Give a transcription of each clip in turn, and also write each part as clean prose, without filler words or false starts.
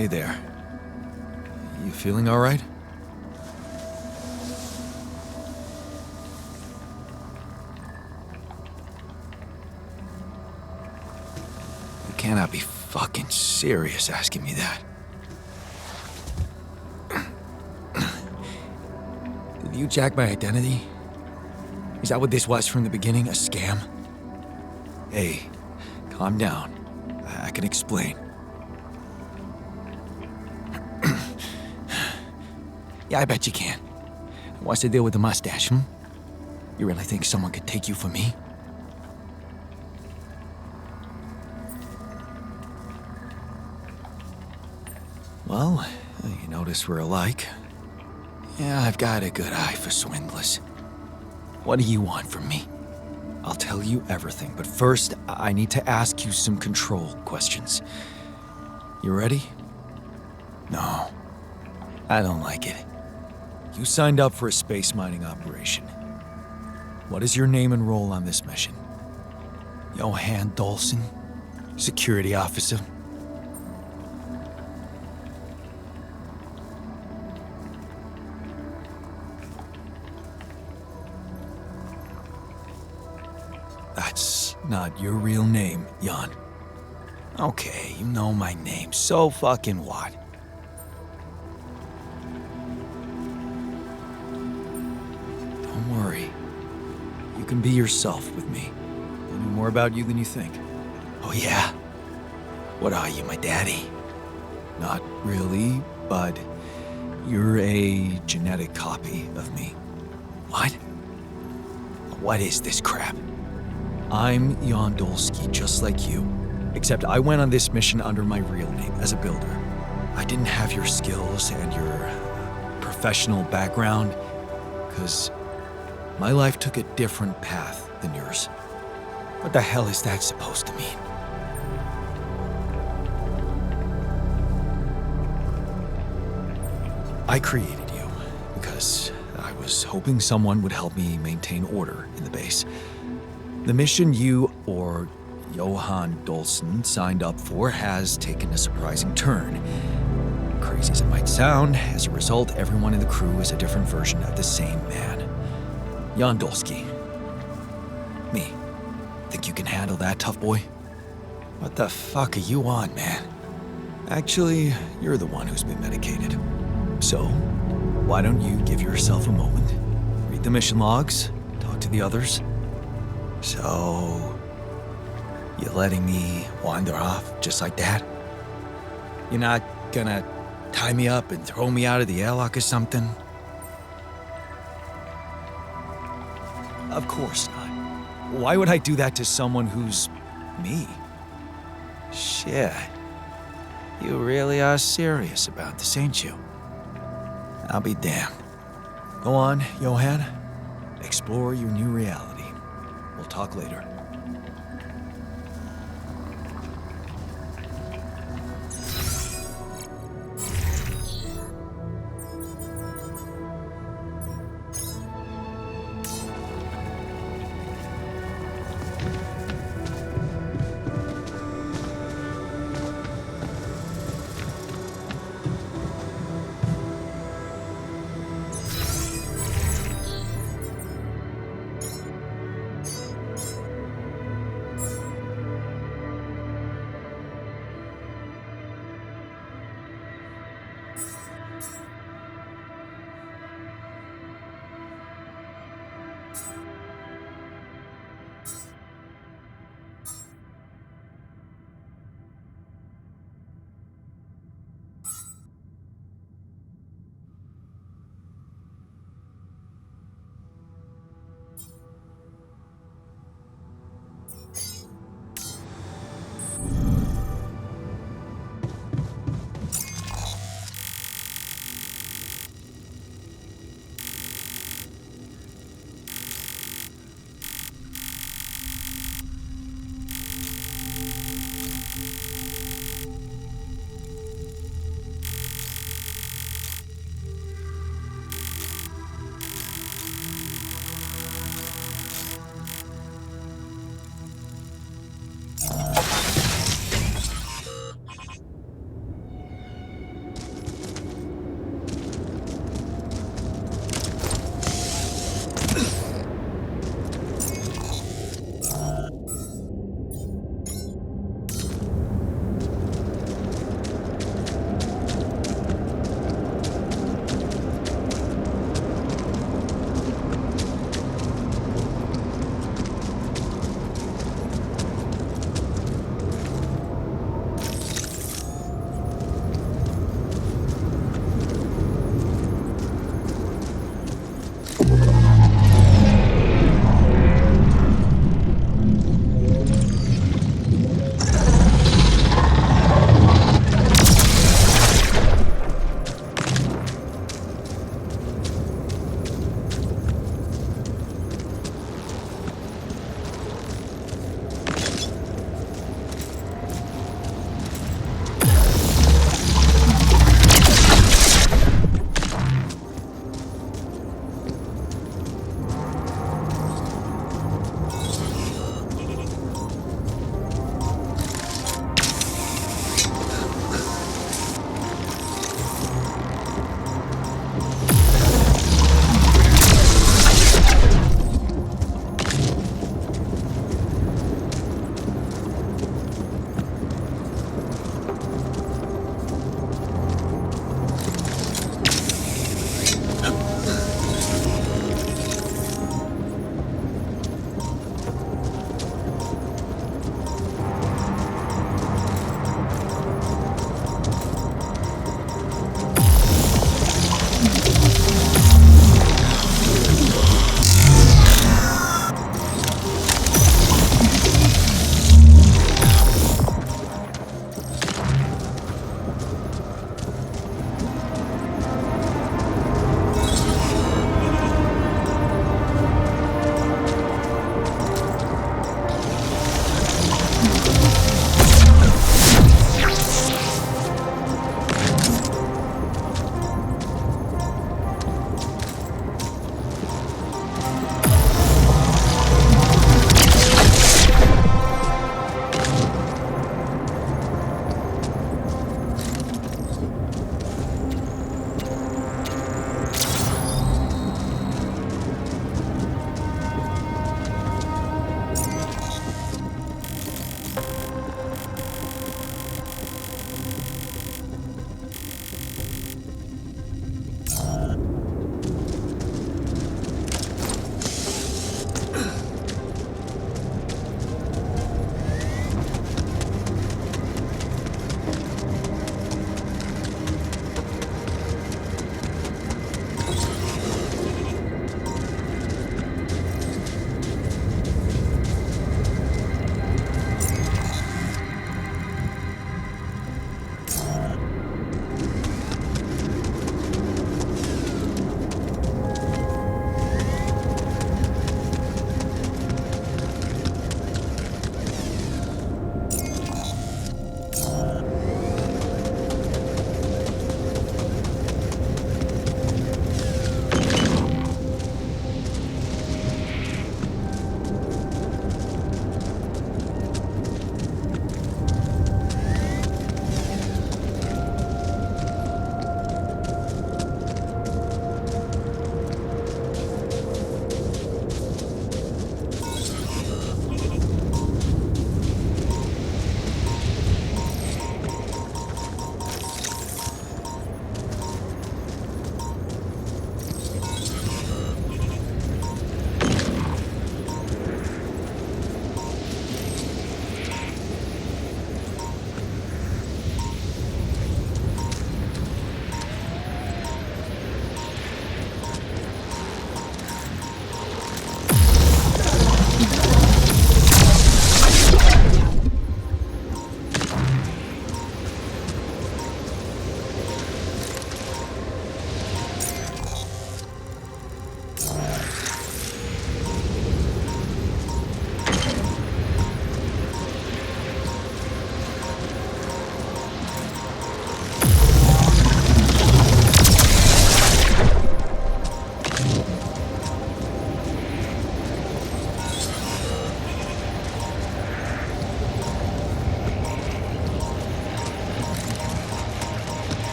Hey there. You feeling all right? You cannot be fucking serious asking me that. Did you jack my identity? Is that what this was from the beginning? A scam? Hey, calm down. I can explain. Yeah, I bet you can. What's the deal with the mustache, hmm? You really think someone could take you for me? Well, you notice we're alike. Yeah, I've got a good eye for swindlers. What do you want from me? I'll tell you everything, but first, I need to ask you some control questions. You ready? No, I don't like it. You signed up for a space mining operation. What is your name and role on this mission? Johan Dolson, security officer. That's not your real name, Jan. Okay, you know my name, so fucking what? Don't worry. You can be yourself with me. I know more about you than you think. Oh yeah? What are you, my daddy? Not really, but you're a genetic copy of me. What? What is this crap? I'm Jan Dольски, just like you. Except I went on this mission under my real name, as a builder. I didn't have your skills and your professional background, because my life took a different path than yours. What the hell is that supposed to mean? I created you because I was hoping someone would help me maintain order in the base. The mission you, or Johan Dolson, signed up for has taken a surprising turn. Crazy as it might sound, as a result, everyone in the crew is a different version of the same man. Jan Dольski. Me. Think you can handle that, tough boy? What the fuck are you on, man? Actually, you're the one who's been medicated. So, why don't you give yourself a moment? Read the mission logs, talk to the others. So, you're letting me wander off just like that? You're not gonna tie me up and throw me out of the airlock or something? Of course not. Why would I do that to someone who's me? Shit. You really are serious about this, ain't you? I'll be damned. Go on, Johan. Explore your new reality. We'll talk later.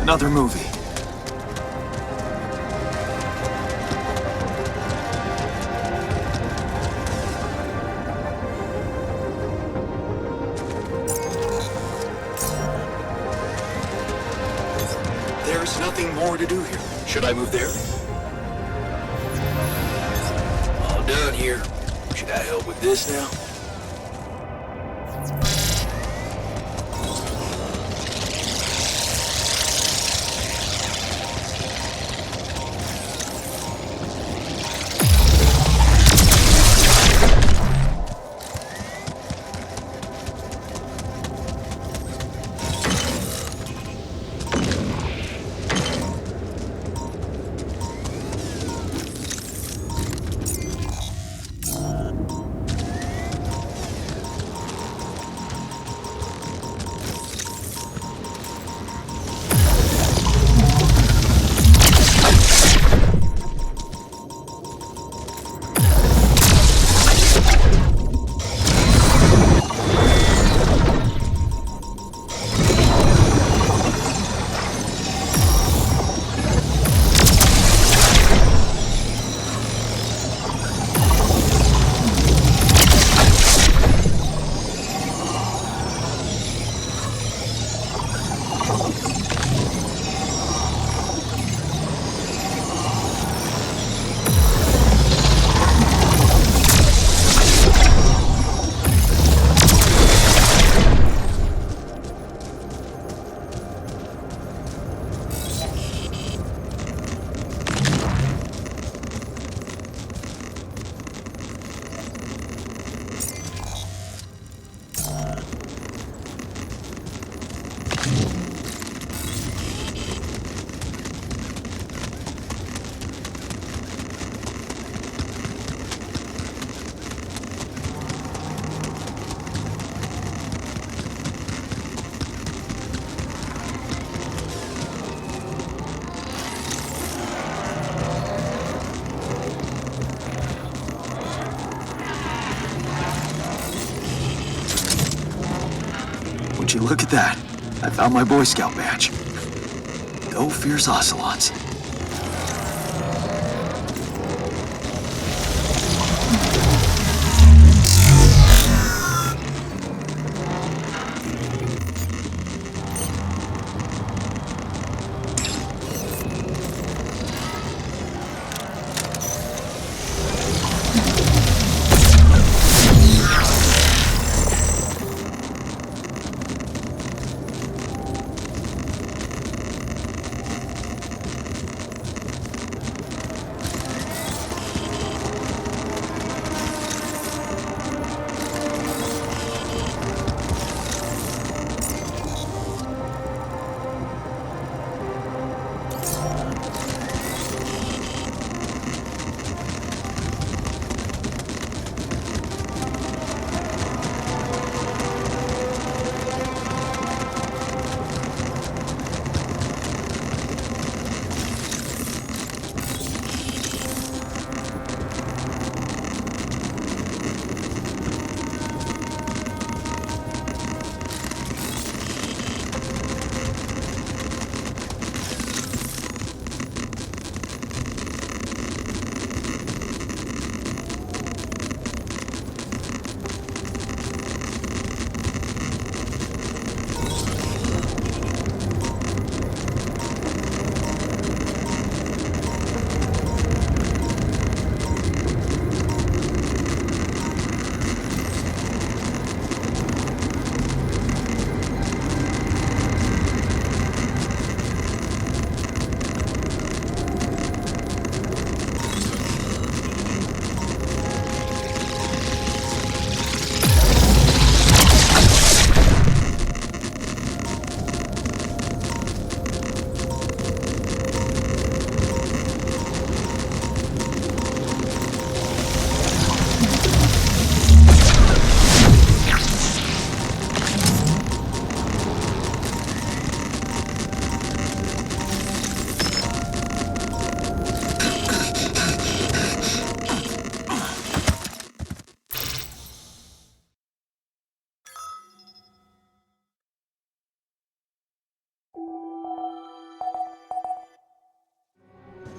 Another movie. There's nothing more to do here. Should I move there? All done here. Should I help with this now? Would you look at that? I found my Boy Scout badge. No fierce ocelots.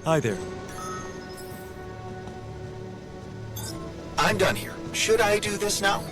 Hi there. I'm done here. Should I do this now?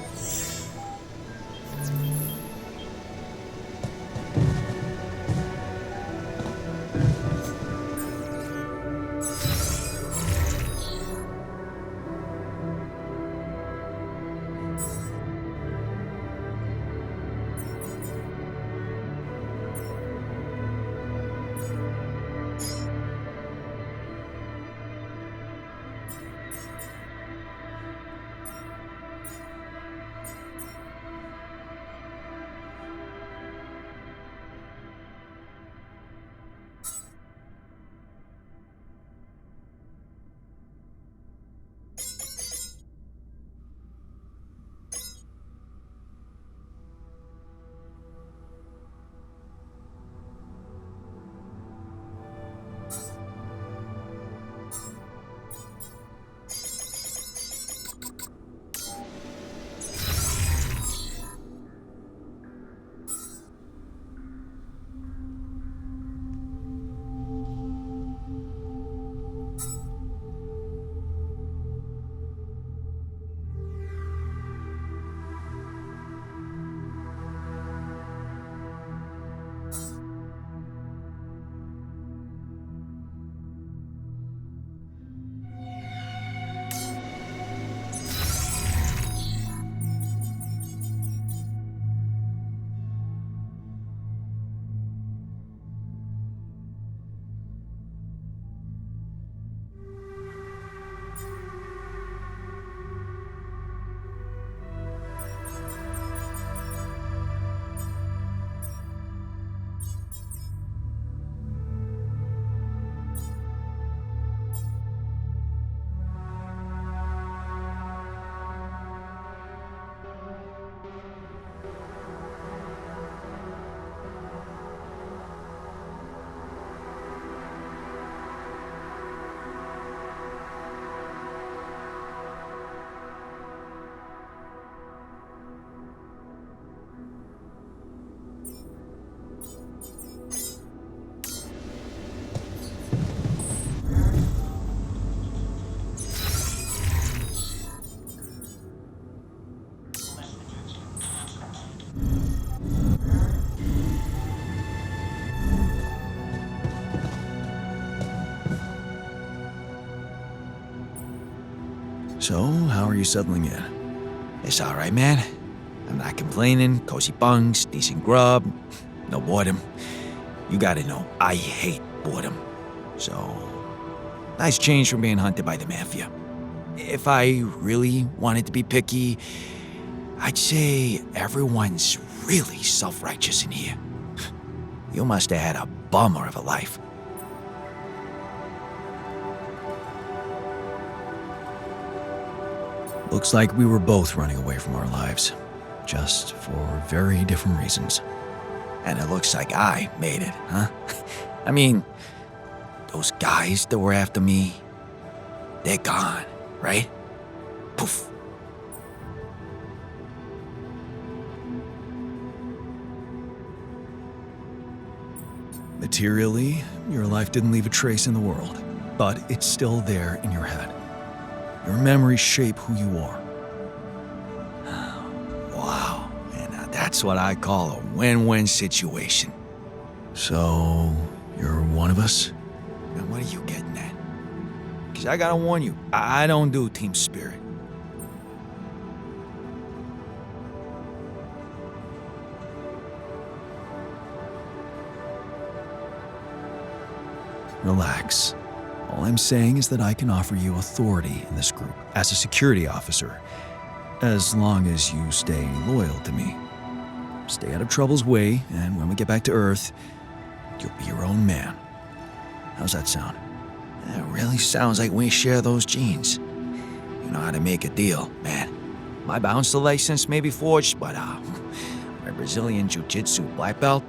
So, how are you settling in? It's alright, man. I'm not complaining. Cozy bunks, decent grub, no boredom. You gotta know, I hate boredom. So, nice change from being hunted by the mafia. If I really wanted to be picky, I'd say everyone's really self-righteous in here. You must have had a bummer of a life. Looks like we were both running away from our lives, just for very different reasons. And it looks like I made it, huh? I mean, those guys that were after me, they're gone, right? Poof. Materially, your life didn't leave a trace in the world, but it's still there in your head. Your memories shape who you are. Wow, and that's what I call a win-win situation. So, you're one of us? And what are you getting at? Because I gotta warn you, I don't do team spirit. Relax. All I'm saying is that I can offer you authority in this group as a security officer, as long as you stay loyal to me. Stay out of trouble's way, and when we get back to Earth, you'll be your own man. How's that sound? It really sounds like we share those genes. You know how to make a deal, man. My bouncer license may be forged, but my Brazilian Jiu-Jitsu black belt,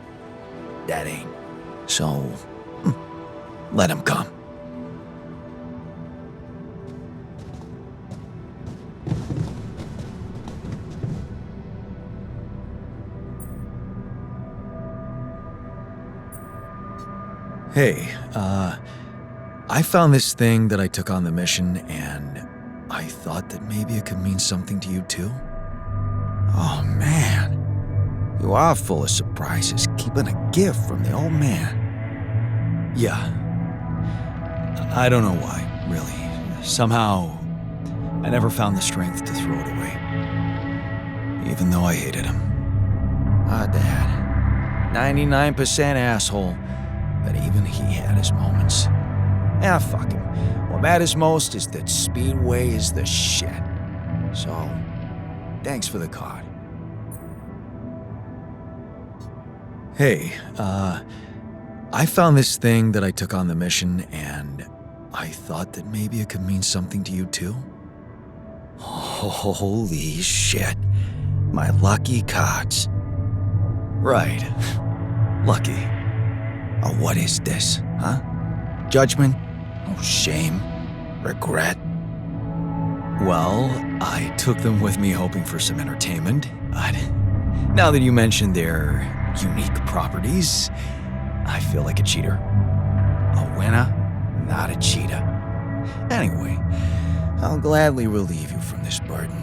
that ain't. So, let him come. Hey, I found this thing that I took on the mission, and I thought that maybe it could mean something to you too. Oh man, you are full of surprises, keeping a gift from the old man. Yeah. I don't know why, really. Somehow, I never found the strength to throw it away. Even though I hated him. Ah, Dad. 99% asshole, but even he had his moments. Ah, fuck him. What matters most is that Speedway is the shit. So, thanks for the card. Hey, I found this thing that I took on the mission, and I thought that maybe it could mean something to you too. Holy shit. My lucky cards. Right. Lucky. Oh, what is this, huh? Judgment? Oh, shame? Regret? Well, I took them with me hoping for some entertainment, but now that you mentioned their unique properties, I feel like a cheater. A winner, not a cheater. Anyway, I'll gladly relieve you from this burden.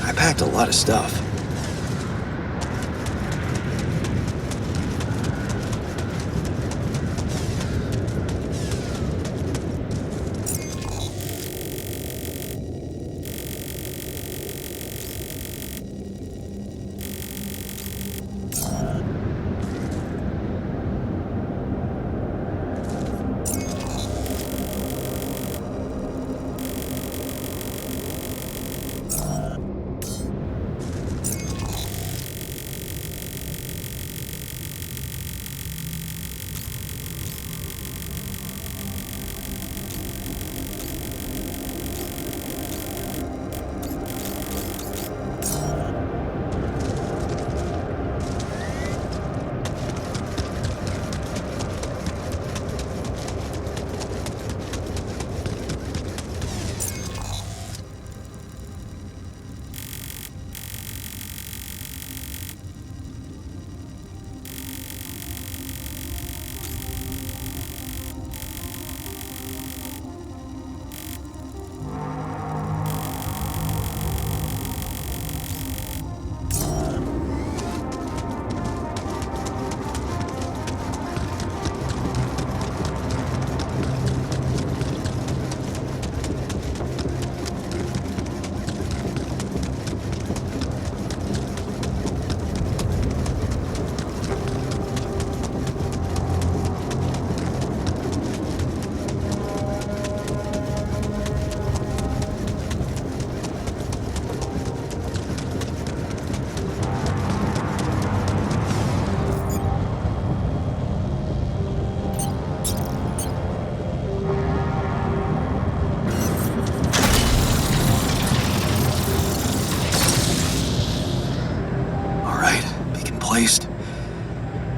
I packed a lot of stuff.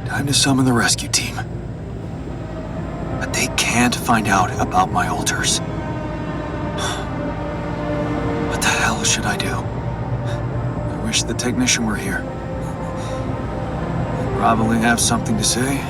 Time to summon the rescue team. But they can't find out about my altars. What the hell should I do? I wish the technician were here. He'd probably have something to say.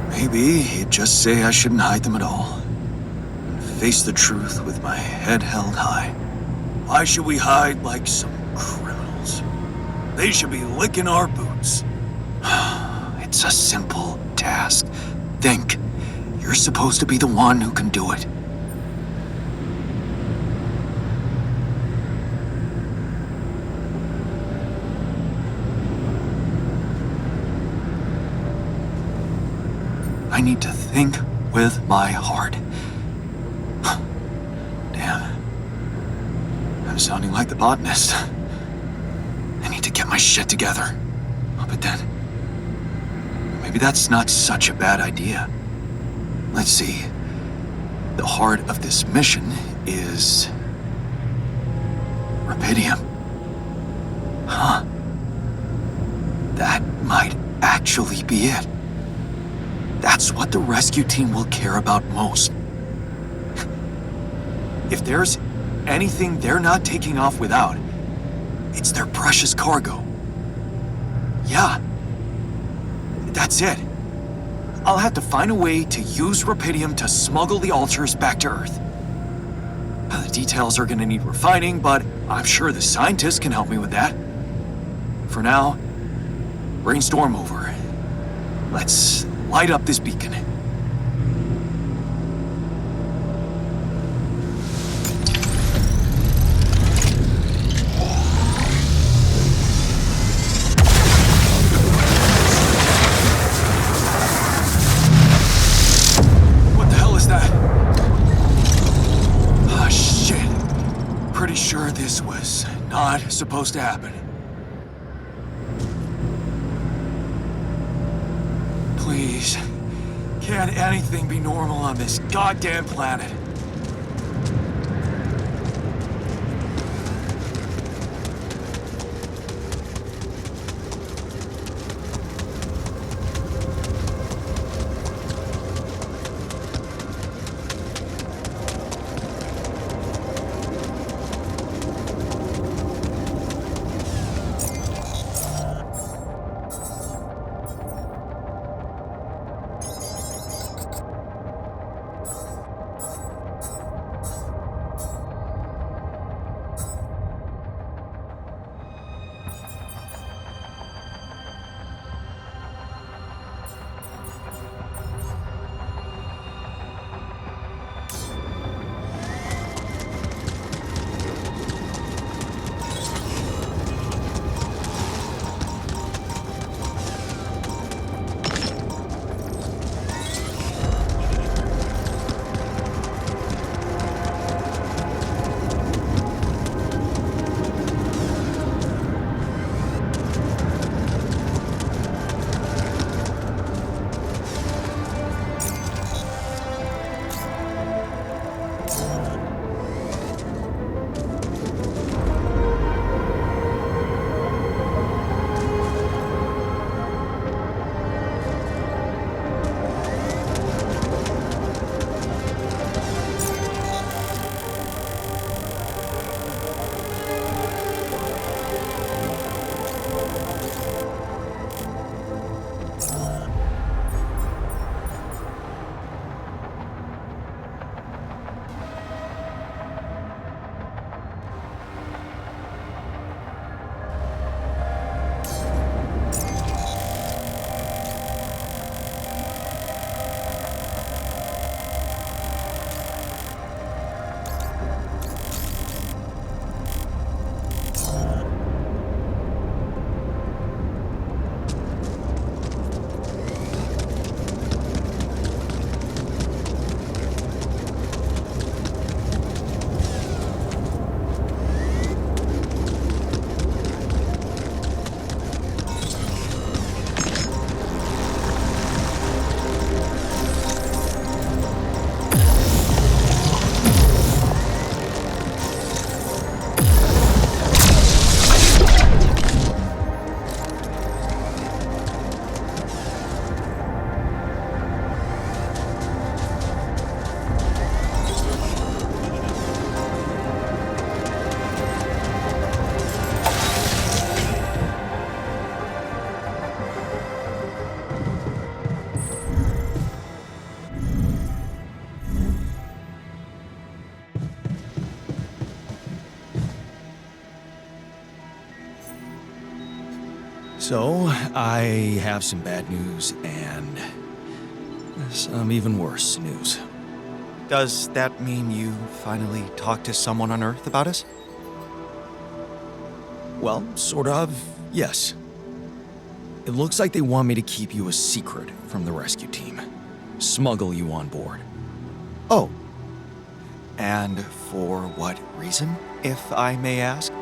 Maybe he'd just say I shouldn't hide them at all. And face the truth with my head held high. Why should we hide like some criminals? They should be licking our boots. It's a simple task. Think. You're supposed to be the one who can do it. I need to think with my heart. Damn. I'm sounding like the botanist. I need to get my shit together. But then, maybe that's not such a bad idea. Let's see. The heart of this mission is rubidium. Huh. That might actually be it. That's what the rescue team will care about most. If there's anything they're not taking off without, it's their precious cargo. Yeah. That's it. I'll have to find a way to use rubidium to smuggle the altars back to Earth. The details are gonna need refining, but I'm sure the scientists can help me with that. For now, brainstorm over. Let's light up this beacon. What the hell is that? Ah, shit. Pretty sure this was not supposed to happen. Please, can't anything be normal on this goddamn planet? So, I have some bad news and some even worse news. Does that mean you finally talked to someone on Earth about us? Well, sort of, yes. It looks like they want me to keep you a secret from the rescue team. Smuggle you on board. Oh. And for what reason, if I may ask?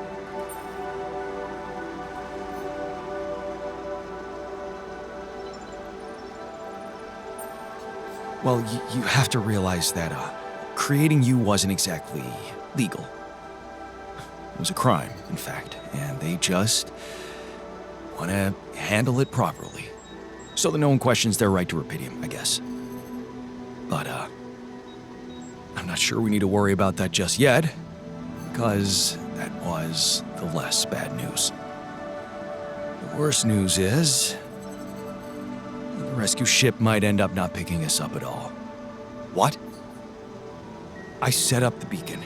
Well, you have to realize that creating you wasn't exactly legal. It was a crime, in fact, and they just want to handle it properly. So that no one questions their right to Rapidium, I guess. But, I'm not sure we need to worry about that just yet, because that was the less bad news. The worst news is the rescue ship might end up not picking us up at all. What? I set up the beacon.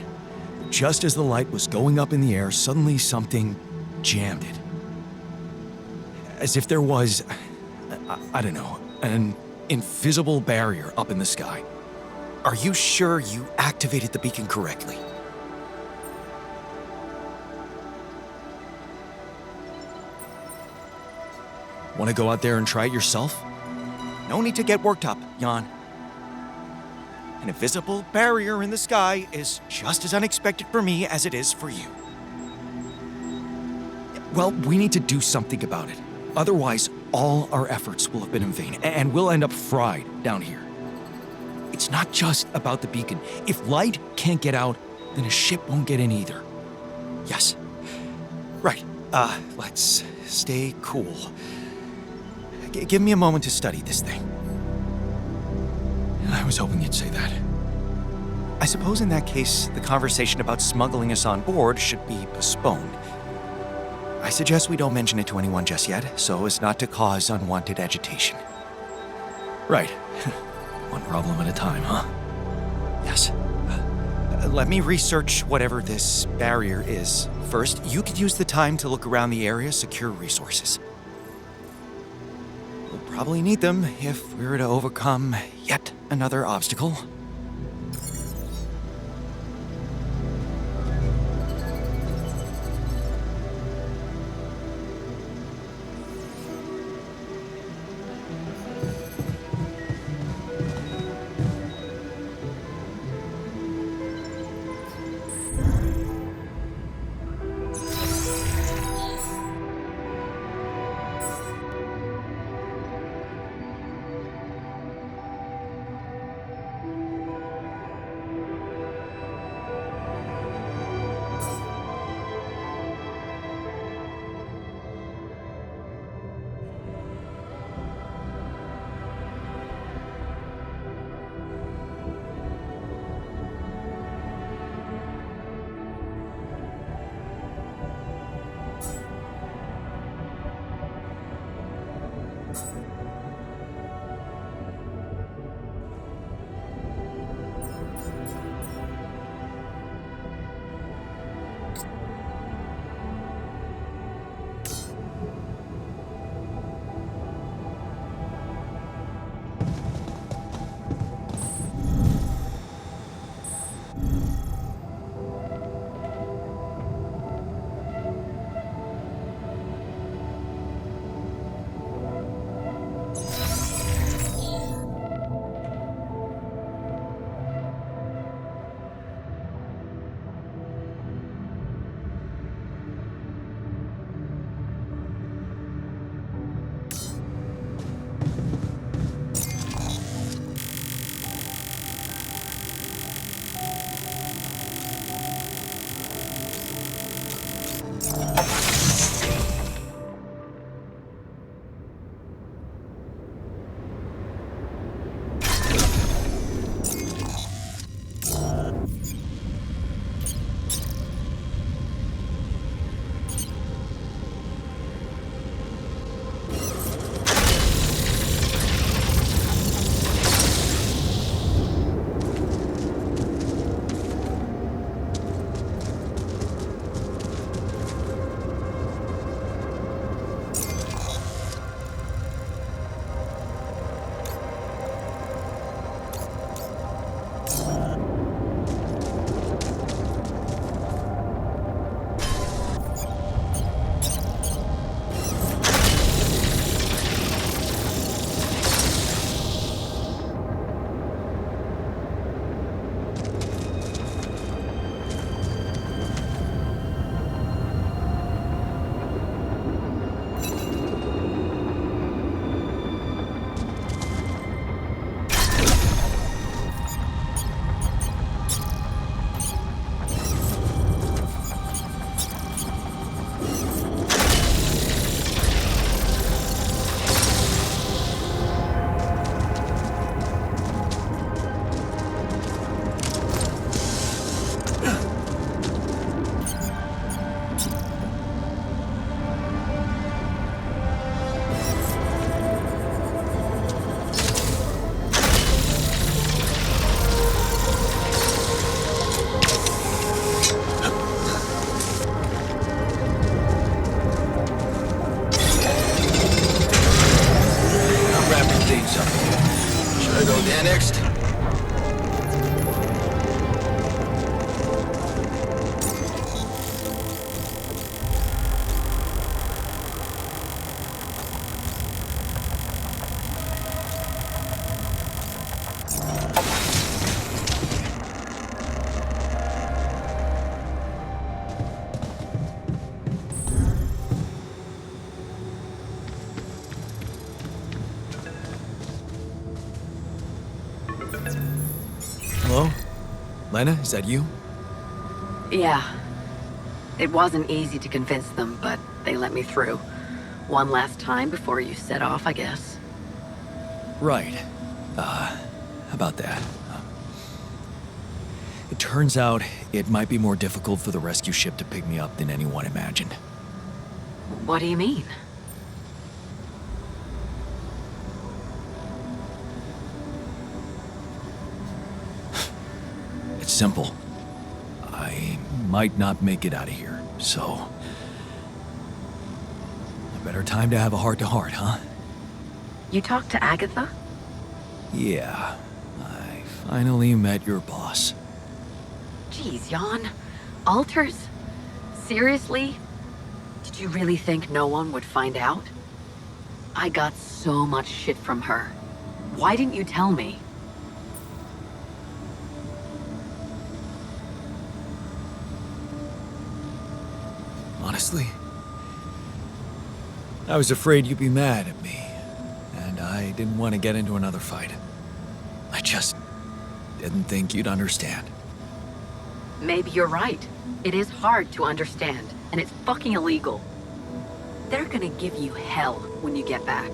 Just as the light was going up in the air, suddenly something jammed it. As if there was, I don't know, an invisible barrier up in the sky. Are you sure you activated the beacon correctly? Want to go out there and try it yourself? No need to get worked up, Jan. An invisible barrier in the sky is just as unexpected for me as it is for you. Well, we need to do something about it. Otherwise, all our efforts will have been in vain, and we'll end up fried down here. It's not just about the beacon. If light can't get out, then a ship won't get in either. Yes. Right. Let's stay cool. Give me a moment to study this thing. I was hoping you'd say that. I suppose in that case, the conversation about smuggling us on board should be postponed. I suggest we don't mention it to anyone just yet, so as not to cause unwanted agitation. Right. One problem at a time, huh? Yes. Let me research whatever this barrier is. First, you could use the time to look around the area, secure resources. We'll probably need them if we're to overcome yet another obstacle. Lena, is that you? Yeah. It wasn't easy to convince them, but they let me through. One last time before you set off, I guess. Right. About that. It turns out it might be more difficult for the rescue ship to pick me up than anyone imagined. What do you mean? It's simple. I might not make it out of here, so... A better time to have a heart-to-heart, huh? You talked to Agatha? Yeah. I finally met your boss. Jeez, Jan. Alters? Seriously? Did you really think no one would find out? I got so much shit from her. Why didn't you tell me? Honestly, I was afraid you'd be mad at me, and I didn't want to get into another fight. I just didn't think you'd understand. Maybe you're right. It is hard to understand, and it's fucking illegal. They're gonna give you hell when you get back.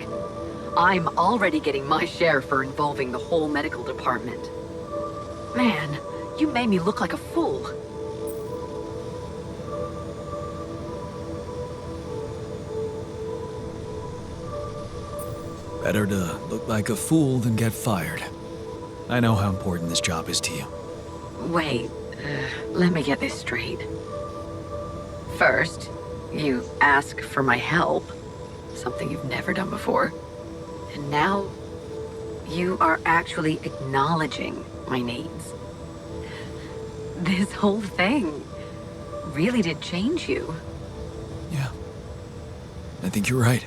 I'm already getting my share for involving the whole medical department. Man, you made me look like a fool. Better to look like a fool than get fired. I know how important this job is to you. Wait, let me get this straight. First, you ask for my help, something you've never done before. And now, you are actually acknowledging my needs. This whole thing really did change you. Yeah. I think you're right.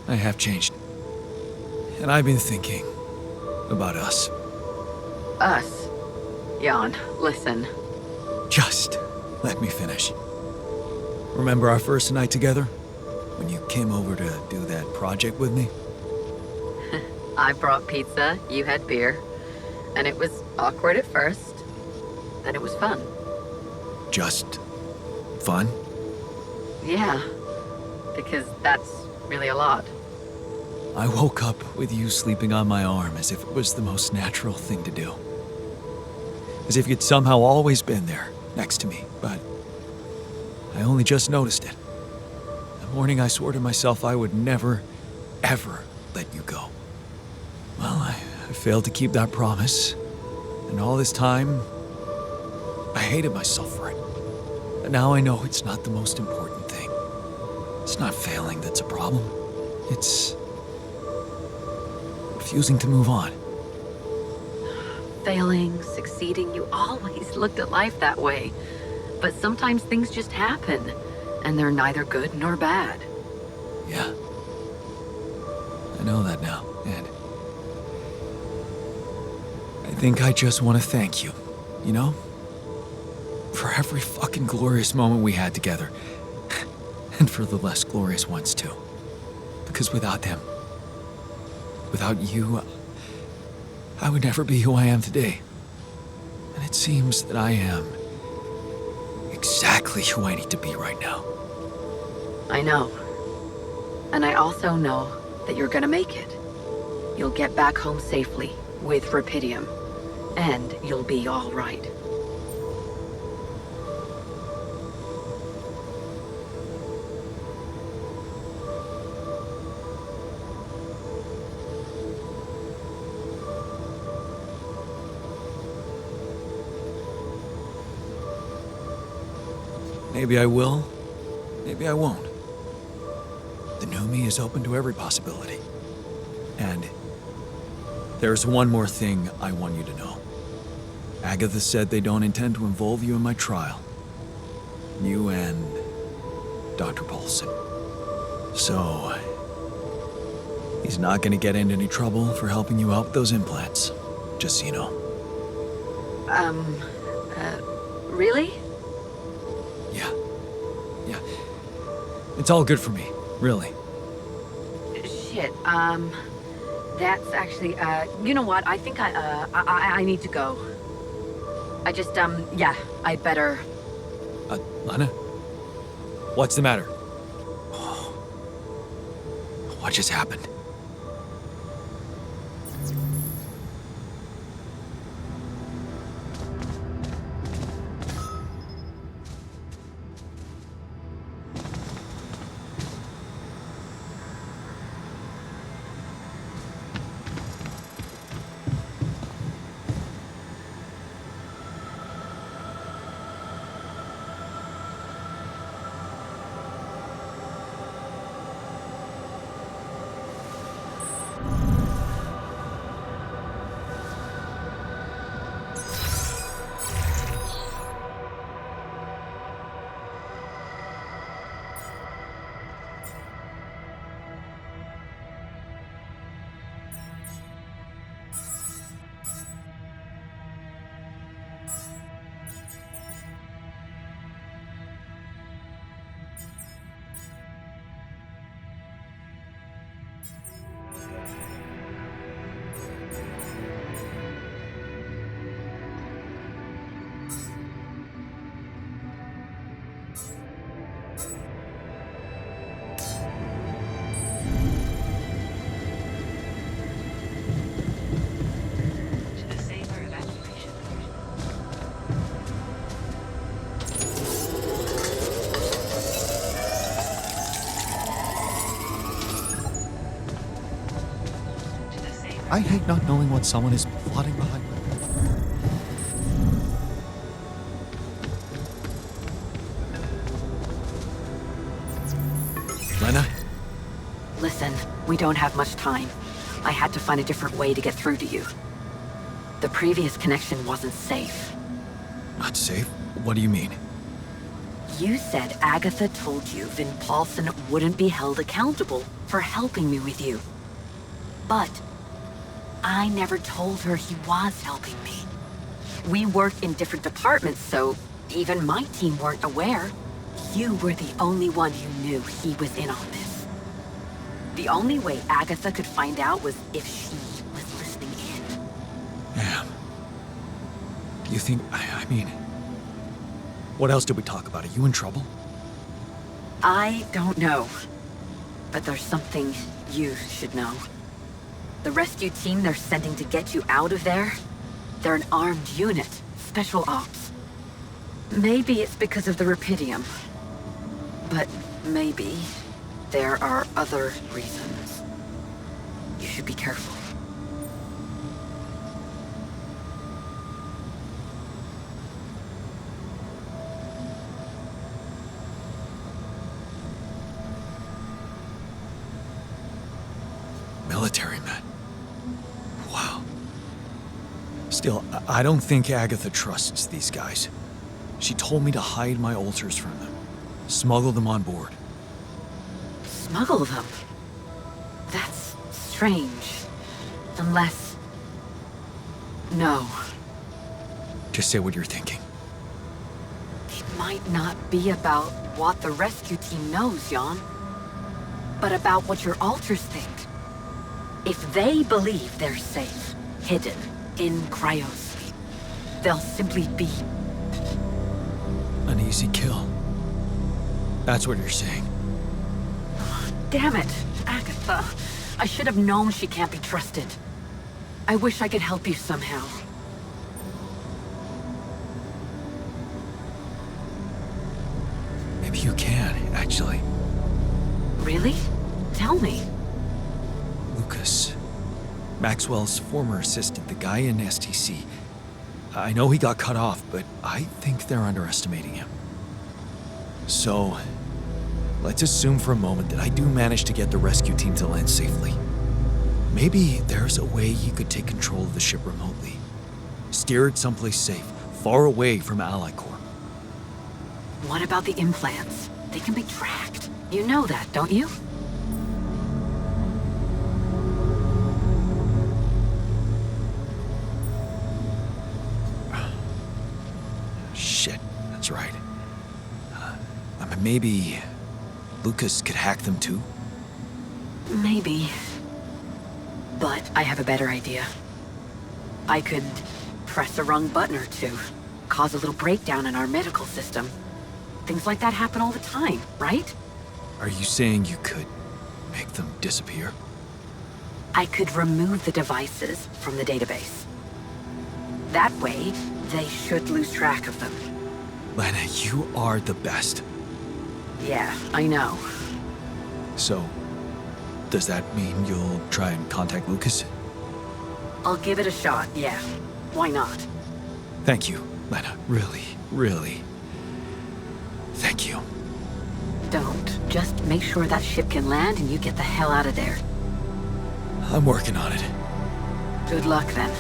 I have changed. And I've been thinking about us. Us. Jan, listen. Just let me finish. Remember our first night together? When you came over to do that project with me? I brought pizza, you had beer. And it was awkward at first. Then it was fun. Just fun? Yeah. Because that's really a lot. I woke up with you sleeping on my arm as if it was the most natural thing to do. As if you'd somehow always been there, next to me, but I only just noticed it. The morning I swore to myself I would never, ever let you go. Well, I failed to keep that promise, and all this time, I hated myself for it. But now I know it's not the most important thing. It's not failing that's a problem. It's refusing to move on. Failing, succeeding, you always looked at life that way. But sometimes things just happen, and they're neither good nor bad. Yeah. I know that now, and I think I just want to thank you, you know? For every fucking glorious moment we had together. And for the less glorious ones, too. Because without them, without you, I would never be who I am today. And it seems that I am exactly who I need to be right now. I know. And I also know that you're gonna make it. You'll get back home safely, with Rapidium. And you'll be all right. Maybe I will, maybe I won't. The new me is open to every possibility. And there's one more thing I want you to know. Agatha said they don't intend to involve you in my trial. You and Dr. Paulson. So, he's not gonna get into any trouble for helping you out with those implants. Just so you know. Really? Yeah. It's all good for me, really. Shit, that's actually, you know what? I think I need to go. I just, yeah, I better... Lena? What's the matter? What just happened? I hate not knowing what someone is plotting behind me. Lena? Listen, we don't have much time. I had to find a different way to get through to you. The previous connection wasn't safe. Not safe? What do you mean? You said Agatha told you Vin Paulson wouldn't be held accountable for helping me with you. But I never told her he was helping me. We work in different departments, so even my team weren't aware. You were the only one who knew he was in on this. The only way Agatha could find out was if she was listening in. Damn. You think, I mean... What else did we talk about? Are you in trouble? I don't know. But there's something you should know. The rescue team they're sending to get you out of there, they're an armed unit, special ops. Maybe it's because of the Rapidium. But maybe there are other reasons. You should be careful. Military men. Wow. Still, I don't think Agatha trusts these guys. She told me to hide my ulcers from them. Smuggle them on board. Smuggle them? That's strange. Unless... No. Just say what you're thinking. It might not be about what the rescue team knows, Jan. But about what your alters think. If they believe they're safe, hidden, in cryosleep, they'll simply be... An easy kill. That's what you're saying. Damn it, Agatha. I should have known she can't be trusted. I wish I could help you somehow. Maybe you can, actually. Really? Tell me. Lucas. Maxwell's former assistant, the guy in STC. I know he got cut off, but I think they're underestimating him. So, let's assume for a moment that I do manage to get the rescue team to land safely. Maybe there's a way you could take control of the ship remotely. Steer it someplace safe, far away from Ally Corps. What about the implants? They can be tracked. You know that, don't you? Shit, that's right. Maybe Lucas could hack them too? Maybe. But I have a better idea. I could press a wrong button or two. cause a little breakdown in our medical system. Things like that happen all the time, right? Are you saying you could make them disappear? I could remove the devices from the database. That way, they should lose track of them. Lena, you are the best. Yeah, I know. So, does that mean you'll try and contact Lucas? I'll give it a shot, yeah. Why not? Thank you, Lena. Really, really. Thank you. Don't. Just make sure that ship can land and you get the hell out of there. I'm working on it. Good luck then.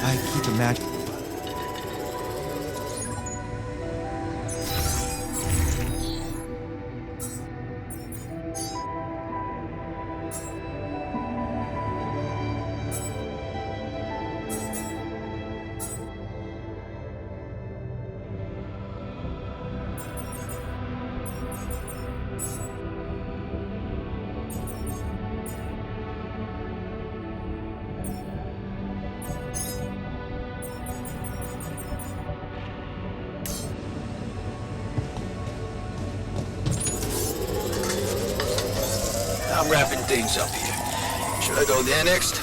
I keep imagining. I'm wrapping things up here. Should I go there next?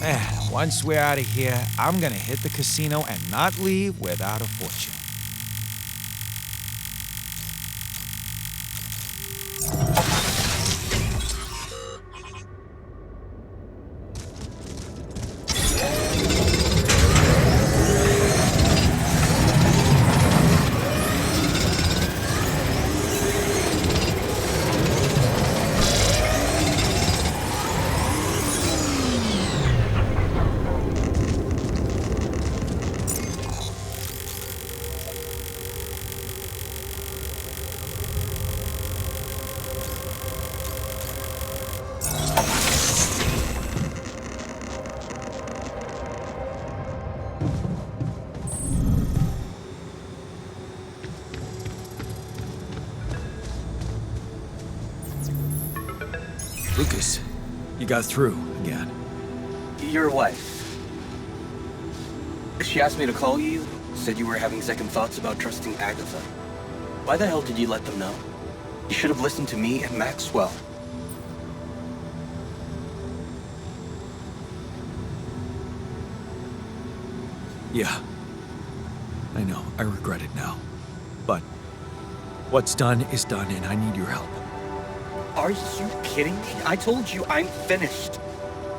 Man, once we're out of here, I'm gonna hit the casino and not leave without a fortune. Lucas, you got through again. Your wife. She asked me to call you, said you were having second thoughts about trusting Agatha. Why the hell did you let them know? You should have listened to me and Maxwell. Yeah. I know, I regret it now. But what's done is done and I need your help. Are you kidding me? I told you I'm finished.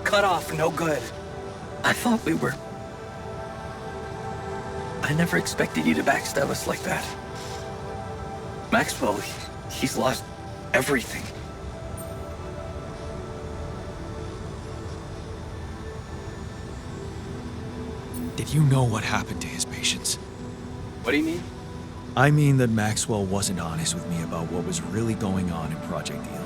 Cut off, no good. I thought we were... I never expected you to backstab us like that. Maxwell, he's lost everything. Did you know what happened to his patients? What do you mean? I mean that Maxwell wasn't honest with me about what was really going on in Project DLAA.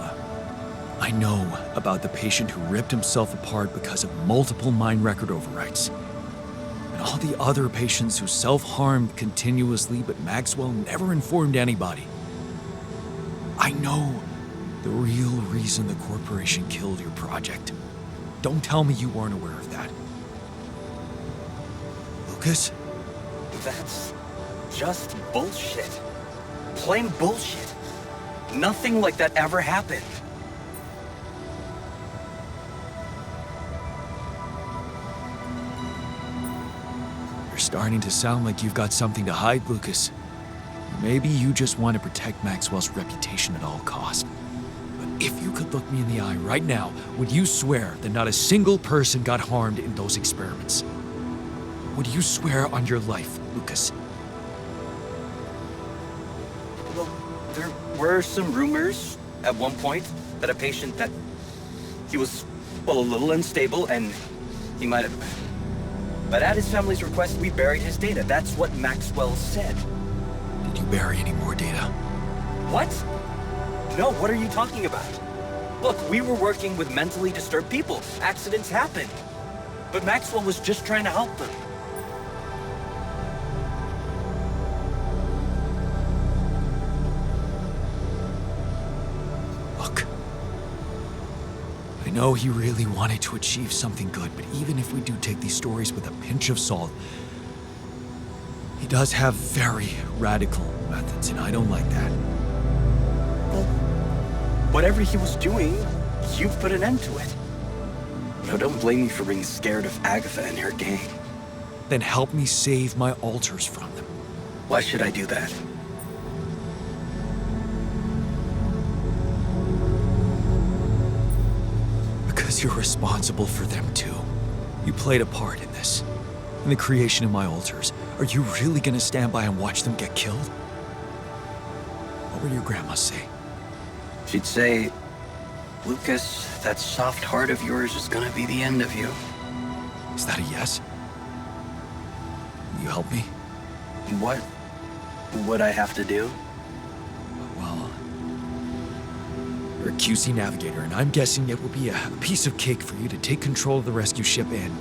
I know about the patient who ripped himself apart because of multiple mind record overwrites. And all the other patients who self-harmed continuously, but Maxwell never informed anybody. I know the real reason the corporation killed your project. Don't tell me you weren't aware of that. Lucas? That's just bullshit. Plain bullshit. Nothing like that ever happened. You're starting to sound like you've got something to hide, Lucas. Maybe you just want to protect Maxwell's reputation at all costs. But if you could look me in the eye right now, would you swear that not a single person got harmed in those experiments? Would you swear on your life, Lucas? Well, there were some rumors at one point that a patient that he was, well, a little unstable and he might have... But at his family's request, we buried his data. That's what Maxwell said. Did you bury any more data? What? No, what are you talking about? Look, we were working with mentally disturbed people. Accidents happen. But Maxwell was just trying to help them. Look, I know he really wanted to achieve something good, but even if we do take these stories with a pinch of salt, he does have very radical methods, and I don't like that. Well, whatever he was doing, you've put an end to it. No, don't blame me for being scared of Agatha and her gang. Then help me save my altars from them. Why should I do that? Because you're responsible for them too. You played a part in this. In the creation of my altars. Are you really gonna stand by and watch them get killed? What would your grandma say? She'd say, Lucas, that soft heart of yours is gonna be the end of you. Is that a yes? Will you help me? What would I have to do? Well, you're a QC navigator, and I'm guessing it will be a piece of cake for you to take control of the rescue ship and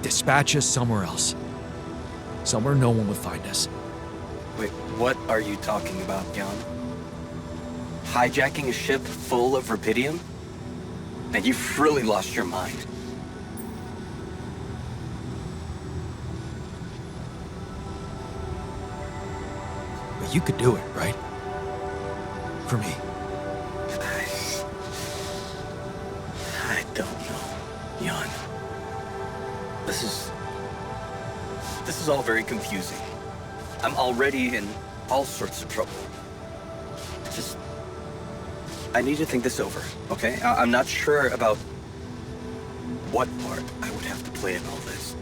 dispatch us somewhere else. Somewhere no one would find us. Wait, what are you talking about, Jan? Hijacking a ship full of rubidium? Man, you've really lost your mind. But you could do it, right? For me. I don't know, Jan. is all very confusing. I'm already in all sorts of trouble. Just... I need to think this over, okay? I'm not sure about what part I would have to play in all this.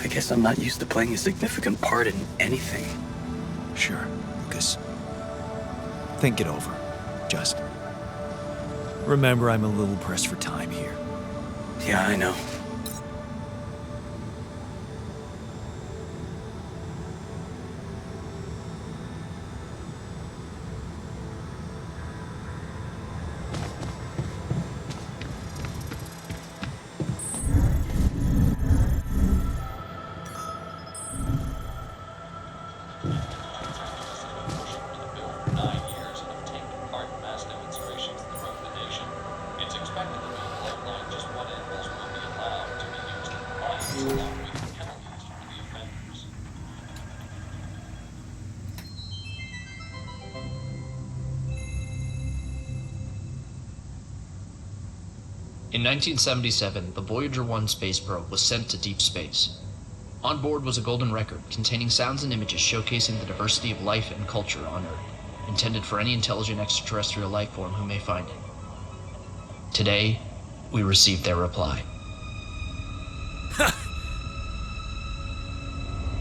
I guess I'm not used to playing a significant part in anything. Sure, Lucas. Think it over. Just remember, I'm a little pressed for time here. Yeah, I know. In 1977, the Voyager 1 space probe was sent to deep space. On board was a golden record containing sounds and images showcasing the diversity of life and culture on Earth, intended for any intelligent extraterrestrial life form who may find it. Today, we received their reply.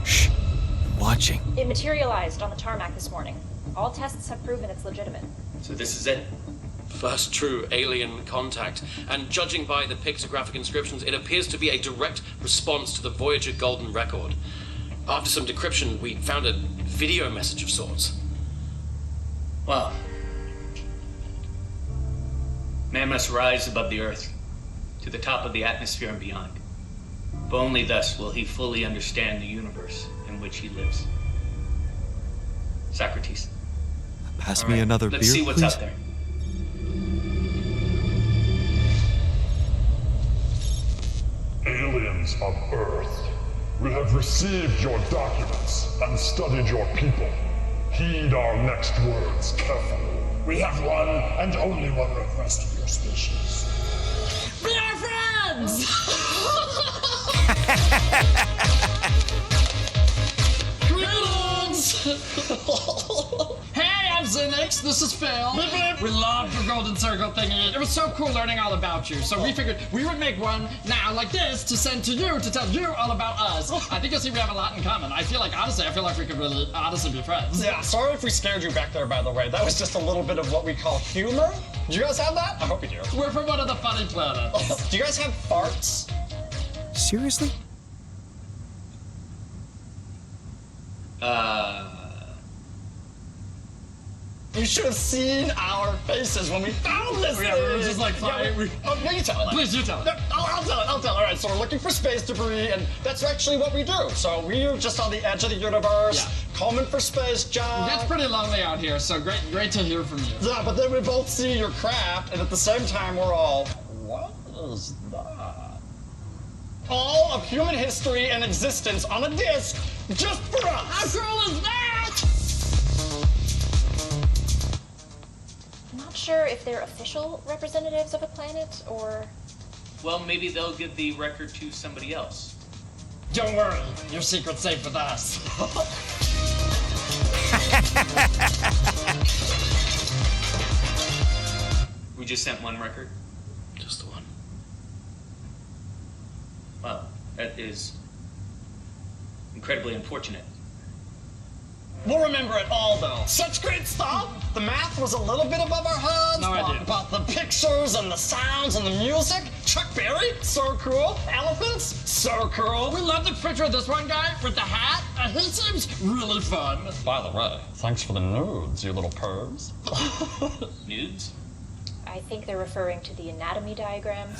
Shh, I'm watching. It materialized on the tarmac this morning. All tests have proven it's legitimate. So this is it? First true alien contact, and judging by the pictographic inscriptions, it appears to be a direct response to the Voyager Golden Record. After some decryption, we found a video message of sorts. Well, man must rise above the Earth, to the top of the atmosphere and beyond. For only thus will he fully understand the universe in which he lives. Socrates. Pass me another beer, let's see what's please. up there. Aliens of Earth, we have received your documents and studied your people. Heed our next words carefully. We have one and only one request of your species. We are friends! Greetings! Hey, I'm Zinix. This is Phil. We loved your golden circle thingy. It was so cool learning all about you. So we figured we would make one now like this to send to you to tell you all about us. I think you'll see we have a lot in common. I feel like we could really honestly be friends. Yeah, sorry if we scared you back there, by the way. That was just a little bit of what we call humor. Do you guys have that? I hope you do. We're from one of the funny planets. Do you guys have farts? Seriously? You should have seen our faces when we found this thing. We were just like, fine. No, you tell it. Please, you tell it. No, I'll tell it. All right, so we're looking for space debris, and that's actually what we do. So we're just on the edge of the universe, combing for space junk. It's pretty lonely out here, so great to hear from you. Yeah, but then we both see your craft, and at the same time, we're all, what is that? All of human history and existence on a disc, just for us. How cool is that? I'm not sure if they're official representatives of a planet or... Well, maybe they'll give the record to somebody else. Don't worry, your secret's safe with us. We just sent one record? Just the one. Well, that is incredibly unfortunate. We'll remember it all, though. Such great stuff! The math was a little bit above our heads. No idea. But the pictures and the sounds and the music. Chuck Berry, so cool. Elephants, so cool. We love the picture of this one guy with the hat. He seems really fun. By the way, thanks for the nudes, you little pervs. Nudes? I think they're referring to the anatomy diagrams.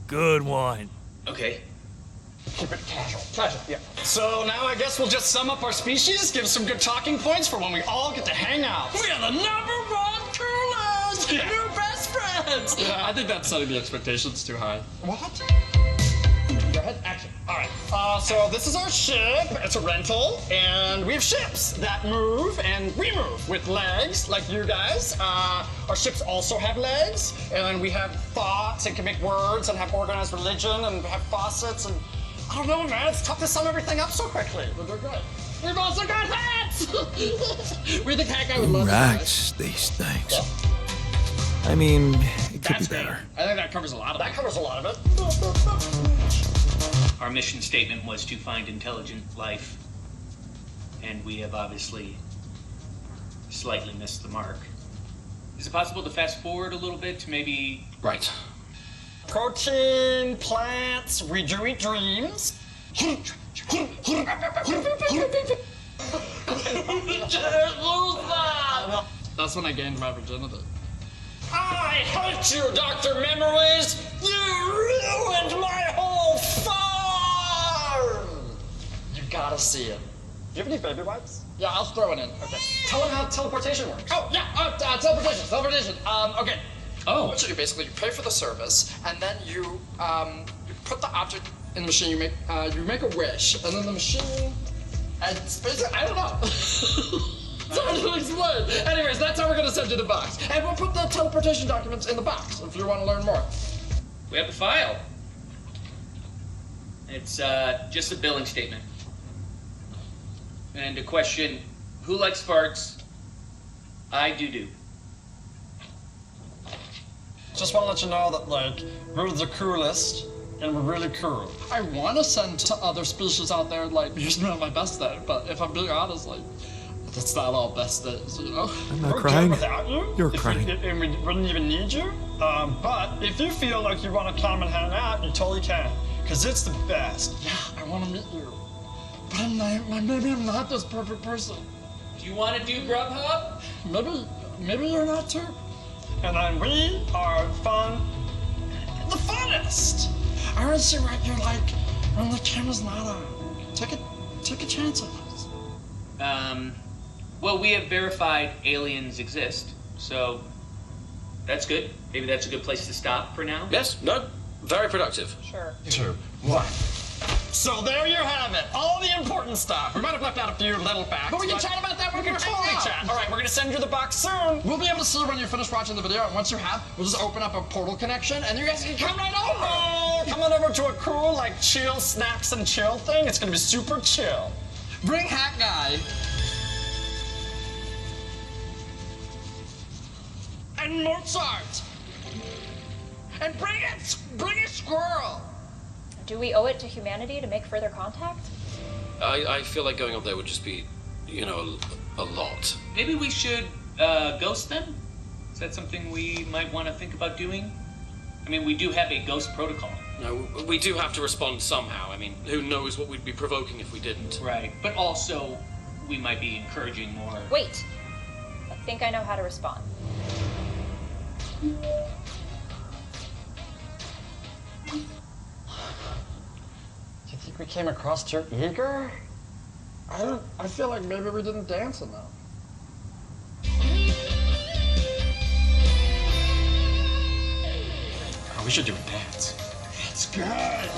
Good one. Okay. Keep it casual. Casual, yeah. So now I guess we'll just sum up our species, give some good talking points for when we all get to hang out. We are the #1 coolers! New best friends! Yeah. I think that's setting the expectations too high. What? Go ahead, action. All right, so this is our ship. It's a rental, and we have ships that move, and we move with legs, like you guys. Our ships also have legs, and we have thoughts, and can make words, and have organized religion, and have faucets, and I don't know, man. It's tough to sum everything up so quickly. But they're good. We've also got hats! We think Hat Guy would love Racks these things. I mean, it could be better. I think that covers a lot of it. That covers a lot of it. Our mission statement was to find intelligent life, and we have obviously slightly missed the mark. Is it possible to fast forward a little bit to maybe... Right. Protein, plants, we do eat dreams. That's when I gained my virginity. I hate you, Dr. Memories! You ruined my whole farm! You gotta see it. Do you have any baby wipes? Yeah, I'll throw it in. Okay. Tell them how teleportation works. Oh, yeah, teleportation. Okay. Oh. So you basically pay for the service, and then you put the object in the machine. You make a wish, and then the machine. And it's basically, I don't know. It's hard to explain. Anyways, that's how we're gonna send you the box, and we'll put the teleportation documents in the box if you want to learn more. We have the file. It's just a billing statement. And a question, who likes farts? I do. Just want to let you know that, like, we're the coolest, and we're really cool. I want to send to other species out there, like, here's me on my best day, but if I'm being honest, like, that's not all best days, you know? I'm not We're crying. good without you. You're crying. And we wouldn't even need you. But if you feel like you want to come and hang out, you totally can. Because it's the best. Yeah, I want to meet you. But maybe I'm not this perfect person. Do you want to do Grubhub? Maybe you're not too. And then we are fun. The funnest! I want to see what you're like when the camera's not on. Take a chance on us. Well, we have verified aliens exist, so that's good. Maybe that's a good place to stop for now. Yes, no, very productive. Sure. 2, 1. So there you have it. All the important stuff. We might have left out a few little facts. But we can chat about that when we can we're totally hanging out. chat. All right, we're going to send you the box soon. We'll be able to see when you finish watching the video, and once you have, we'll just open up a portal connection, and you guys can come right over. Oh, come on over to a cool, like, chill, snacks and chill thing. It's going to be super chill. Bring Hat Guy. And Mozart. And bring a squirrel. Do we owe it to humanity to make further contact? I feel like going up there would just be, you know, a lot. Maybe we should ghost them? Is that something we might want to think about doing? I mean, we do have a ghost protocol. No, we do have to respond somehow. I mean, who knows what we'd be provoking if we didn't. Right, but also, we might be encouraging more... Wait. I think I know how to respond. You think we came across too eager? I feel like maybe we didn't dance enough. Oh, we should do a dance. It's good.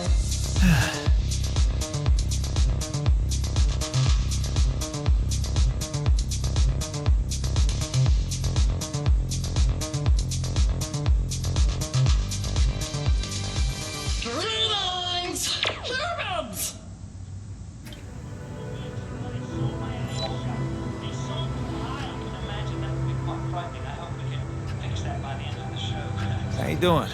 How you doing?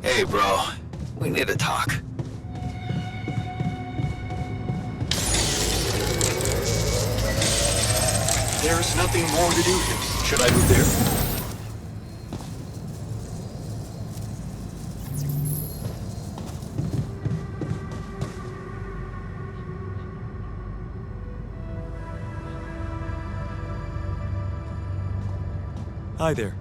Hey, bro. We need to talk. There's nothing more to do here. Should I move there? Hi there.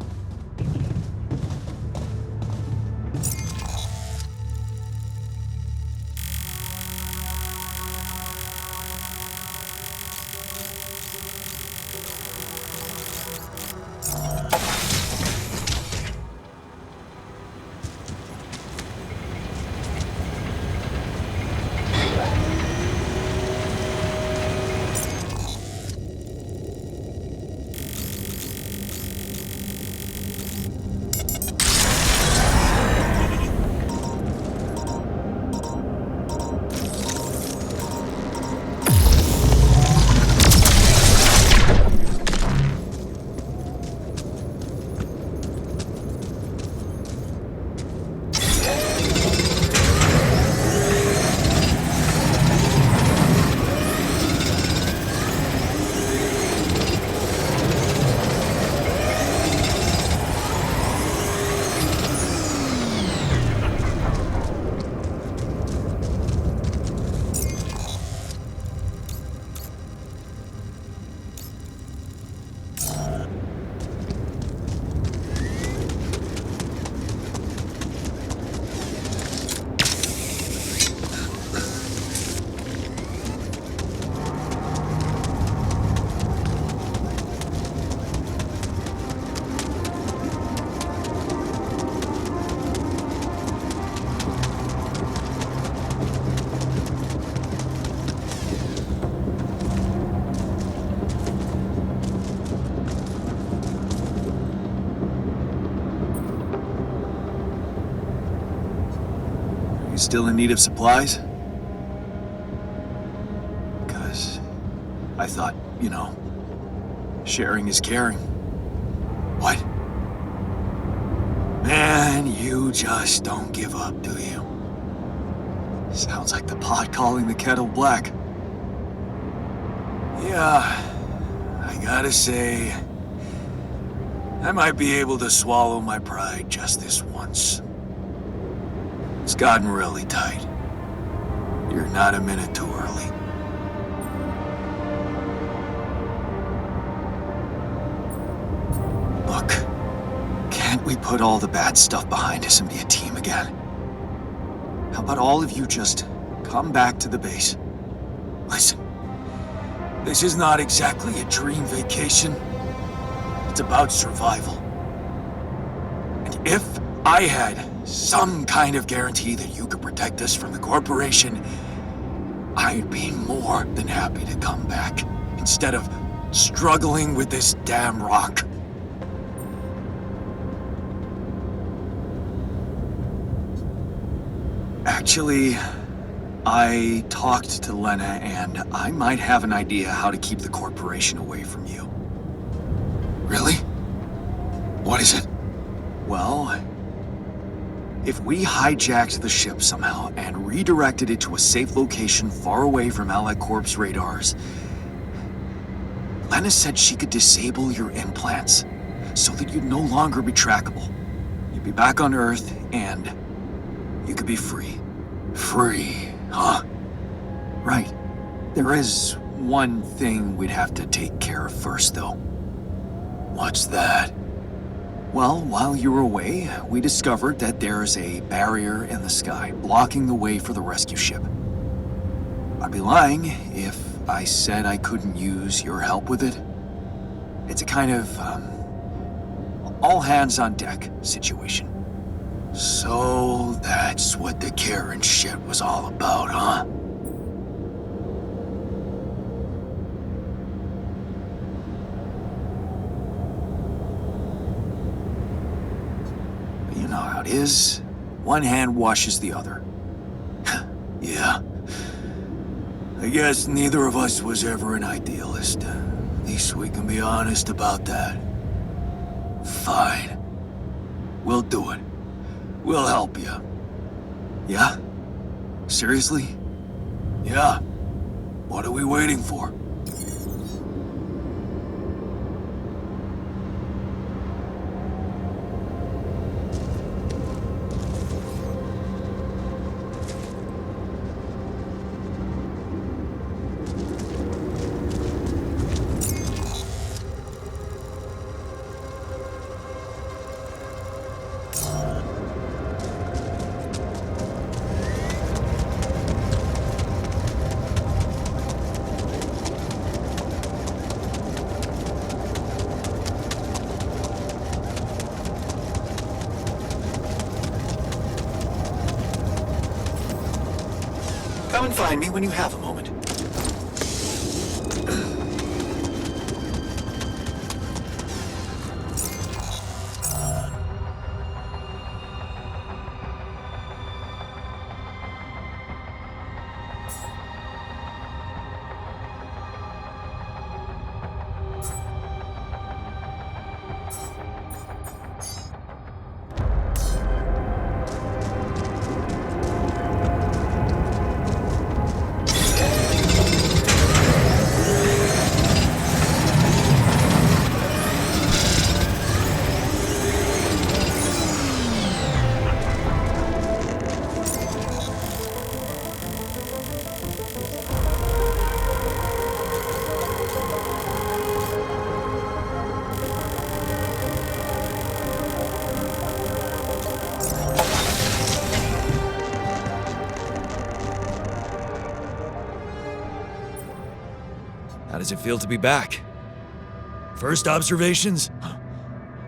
Still in need of supplies? Because I thought, you know, sharing is caring. What? Man, you just don't give up, do you? Sounds like the pot calling the kettle black. Yeah, I gotta say, I might be able to swallow my pride just this once. It's gotten really tight. You're not a minute too early. Look, can't we put all the bad stuff behind us and be a team again? How about all of you just come back to the base? Listen, this is not exactly a dream vacation. It's about survival. And if I had some kind of guarantee that you could protect us from the corporation, I'd be more than happy to come back, instead of struggling with this damn rock. Actually, I talked to Lena, and I might have an idea how to keep the corporation away from you. Really? What is it? Well, if we hijacked the ship somehow and redirected it to a safe location far away from Allied Corp's radars, Lena said she could disable your implants so that you'd no longer be trackable. You'd be back on Earth and you could be free. Free, huh? Right. There is one thing we'd have to take care of first, though. What's that? Well, while you were away, we discovered that there's a barrier in the sky blocking the way for the rescue ship. I'd be lying if I said I couldn't use your help with it. It's a kind of, all hands on deck situation. So that's what the Karen shit was all about, huh? You know how it is. One hand washes the other. Yeah. I guess neither of us was ever an idealist. At least we can be honest about that. Fine. We'll do it. We'll help you. Yeah? Seriously? Yeah. What are we waiting for? Come and find me when you have a moment. How does it feel to be back? First observations?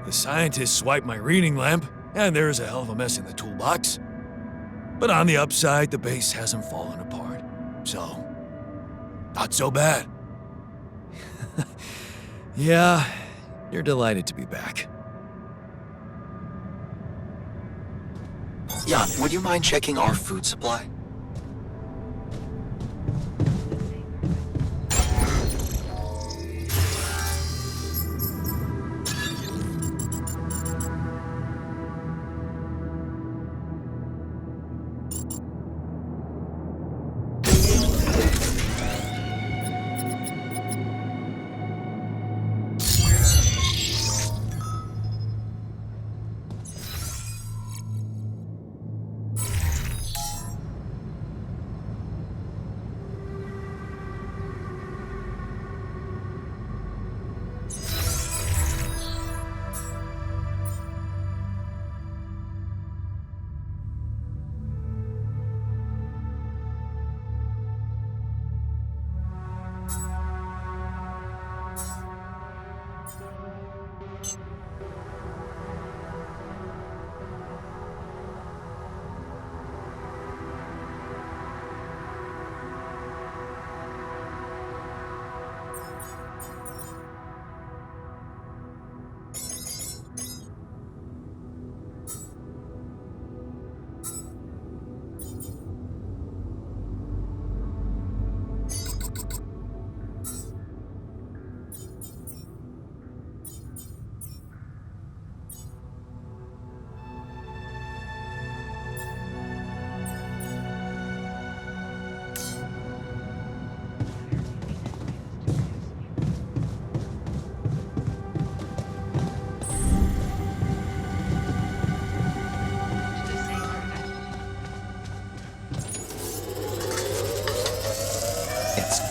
The scientists swiped my reading lamp, and there's a hell of a mess in the toolbox. But on the upside, the base hasn't fallen apart. So, not so bad. Yeah, you're delighted to be back. Jan, would you mind checking our food supply?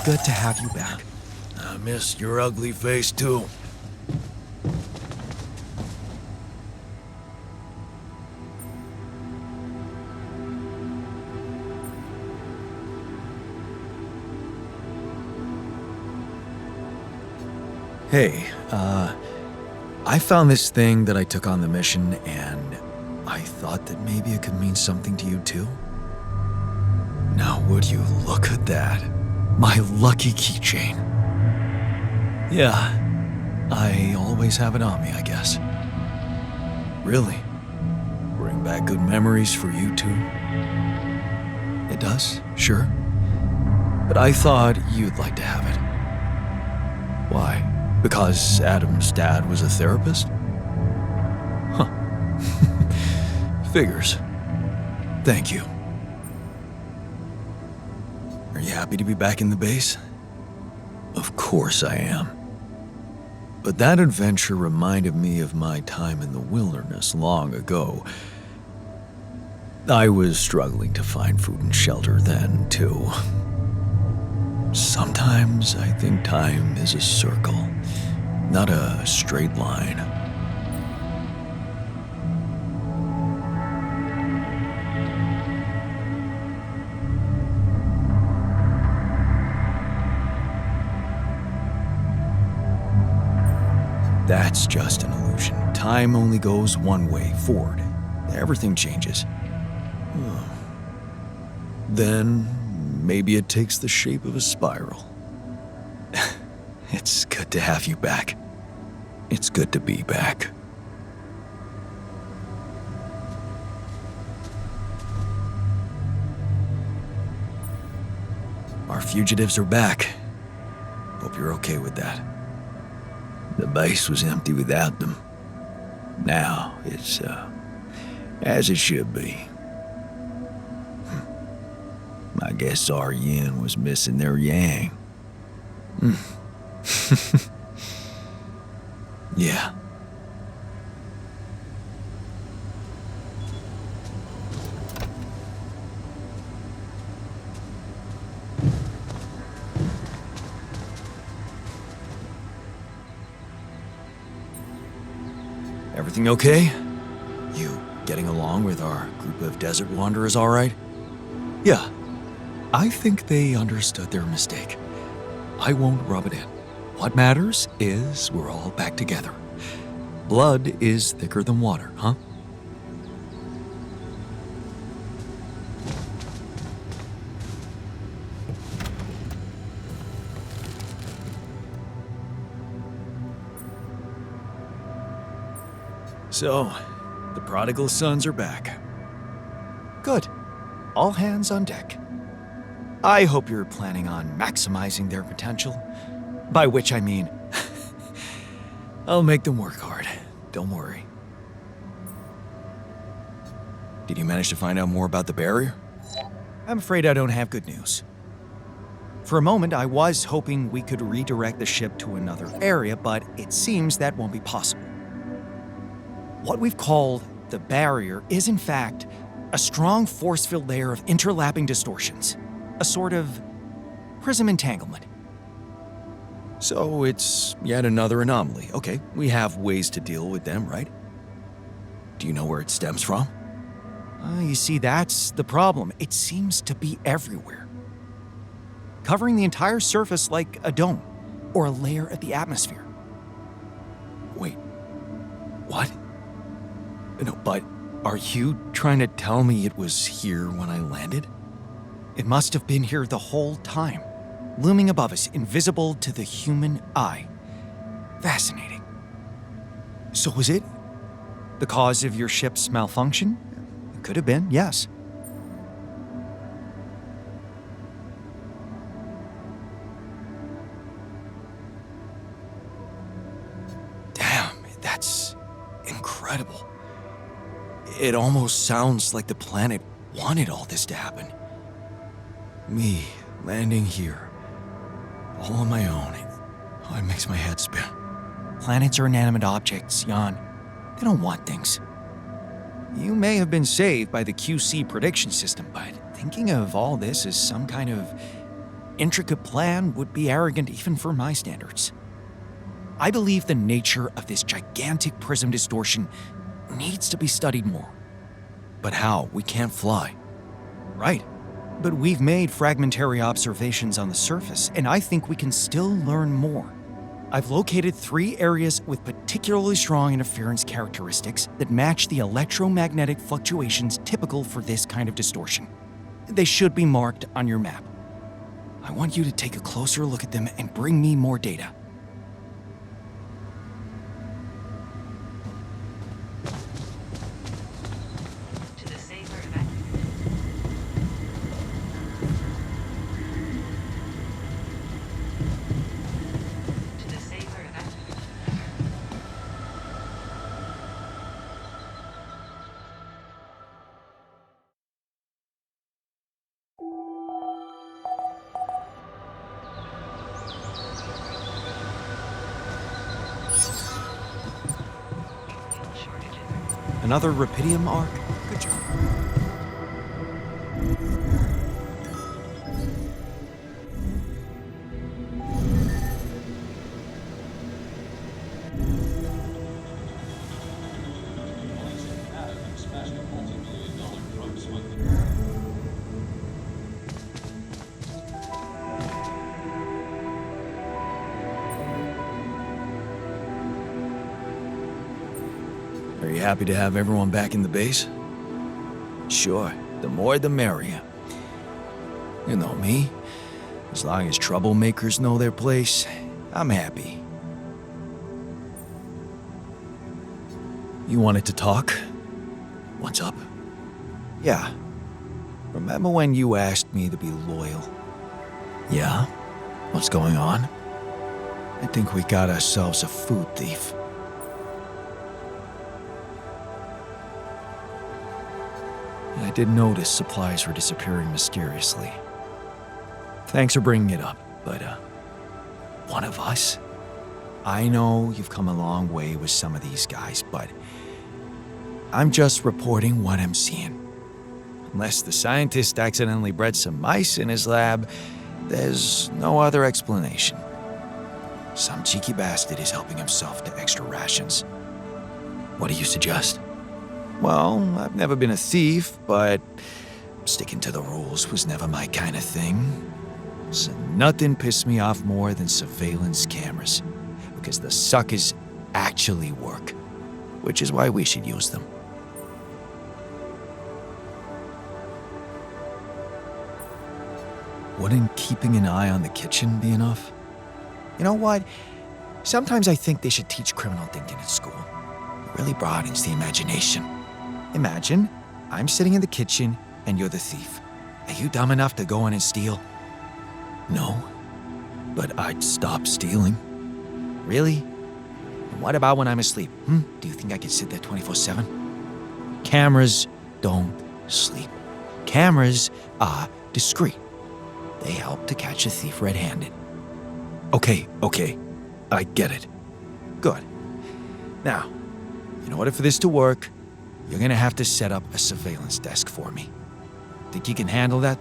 Good to have you back. I missed your ugly face, too. Hey, I found this thing that I took on the mission, and I thought that maybe it could mean something to you, too. Now, would you look at that? My lucky keychain. Yeah, I always have it on me, I guess. Really? Bring back good memories for you too? It does, sure. But I thought you'd like to have it. Why? Because Adam's dad was a therapist? Huh. Figures. Thank you. Are you happy to be back in the base? Of course I am. But that adventure reminded me of my time in the wilderness long ago. I was struggling to find food and shelter then, too. Sometimes I think time is a circle, not a straight line. That's just an illusion. Time only goes one way, forward. Everything changes. Then, maybe it takes the shape of a spiral. It's good to have you back. It's good to be back. Our fugitives are back. Hope you're okay with that. The base was empty without them. Now it's, as it should be. I guess our yin was missing their yang. Yeah. Everything okay? You getting along with our group of desert wanderers all right? Yeah. I think they understood their mistake. I won't rub it in. What matters is we're all back together. Blood is thicker than water, huh? So, the prodigal sons are back. Good. All hands on deck. I hope you're planning on maximizing their potential. By which I mean, I'll make them work hard. Don't worry. Did you manage to find out more about the barrier? I'm afraid I don't have good news. For a moment, I was hoping we could redirect the ship to another area, but it seems that won't be possible. What we've called the barrier is, in fact, a strong force-filled layer of interlapping distortions. A sort of prism entanglement. So it's yet another anomaly. Okay, we have ways to deal with them, right? Do you know where it stems from? You see, that's the problem. It seems to be everywhere. Covering the entire surface like a dome, or a layer of the atmosphere. Wait, what? No, but are you trying to tell me it was here when I landed? It must have been here the whole time, looming above us, invisible to the human eye. Fascinating. So was it the cause of your ship's malfunction? It could have been, yes. Damn, that's incredible. It almost sounds like the planet wanted all this to happen. Me landing here, all on my own. Oh, it makes my head spin. Planets are inanimate objects, Jan. They don't want things. You may have been saved by the QC prediction system, but thinking of all this as some kind of intricate plan would be arrogant even for my standards. I believe the nature of this gigantic prism distortion needs to be studied more. But how? We can't fly. Right. But we've made fragmentary observations on the surface, and I think we can still learn more. I've located 3 areas with particularly strong interference characteristics that match the electromagnetic fluctuations typical for this kind of distortion. They should be marked on your map. I want you to take a closer look at them and bring me more data. Another Rapidium arc? Good job. Are you happy to have everyone back in the base? Sure, the more the merrier. You know me. As long as troublemakers know their place, I'm happy. You wanted to talk? What's up? Yeah. Remember when you asked me to be loyal? Yeah? What's going on? I think we got ourselves a food thief. I did notice supplies were disappearing mysteriously. Thanks for bringing it up, but, one of us? I know you've come a long way with some of these guys, but I'm just reporting what I'm seeing. Unless the scientist accidentally bred some mice in his lab, there's no other explanation. Some cheeky bastard is helping himself to extra rations. What do you suggest? Well, I've never been a thief, but sticking to the rules was never my kind of thing. So nothing pissed me off more than surveillance cameras, because the suckers actually work, which is why we should use them. Wouldn't keeping an eye on the kitchen be enough? You know what? Sometimes I think they should teach criminal thinking at school. It really broadens the imagination. Imagine, I'm sitting in the kitchen and you're the thief. Are you dumb enough to go in and steal? No, but I'd stop stealing. Really? And what about when I'm asleep? Do you think I could sit there 24/7? Cameras don't sleep. Cameras are discreet. They help to catch a thief red-handed. Okay, I get it. Good. Now, in order for this to work, you're gonna have to set up a surveillance desk for me. Think you can handle that?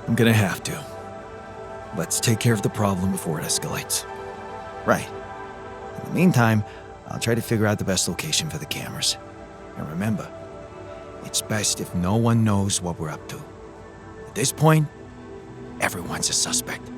I'm gonna have to. Let's take care of the problem before it escalates. Right. In the meantime, I'll try to figure out the best location for the cameras. And remember, it's best if no one knows what we're up to. At this point, everyone's a suspect.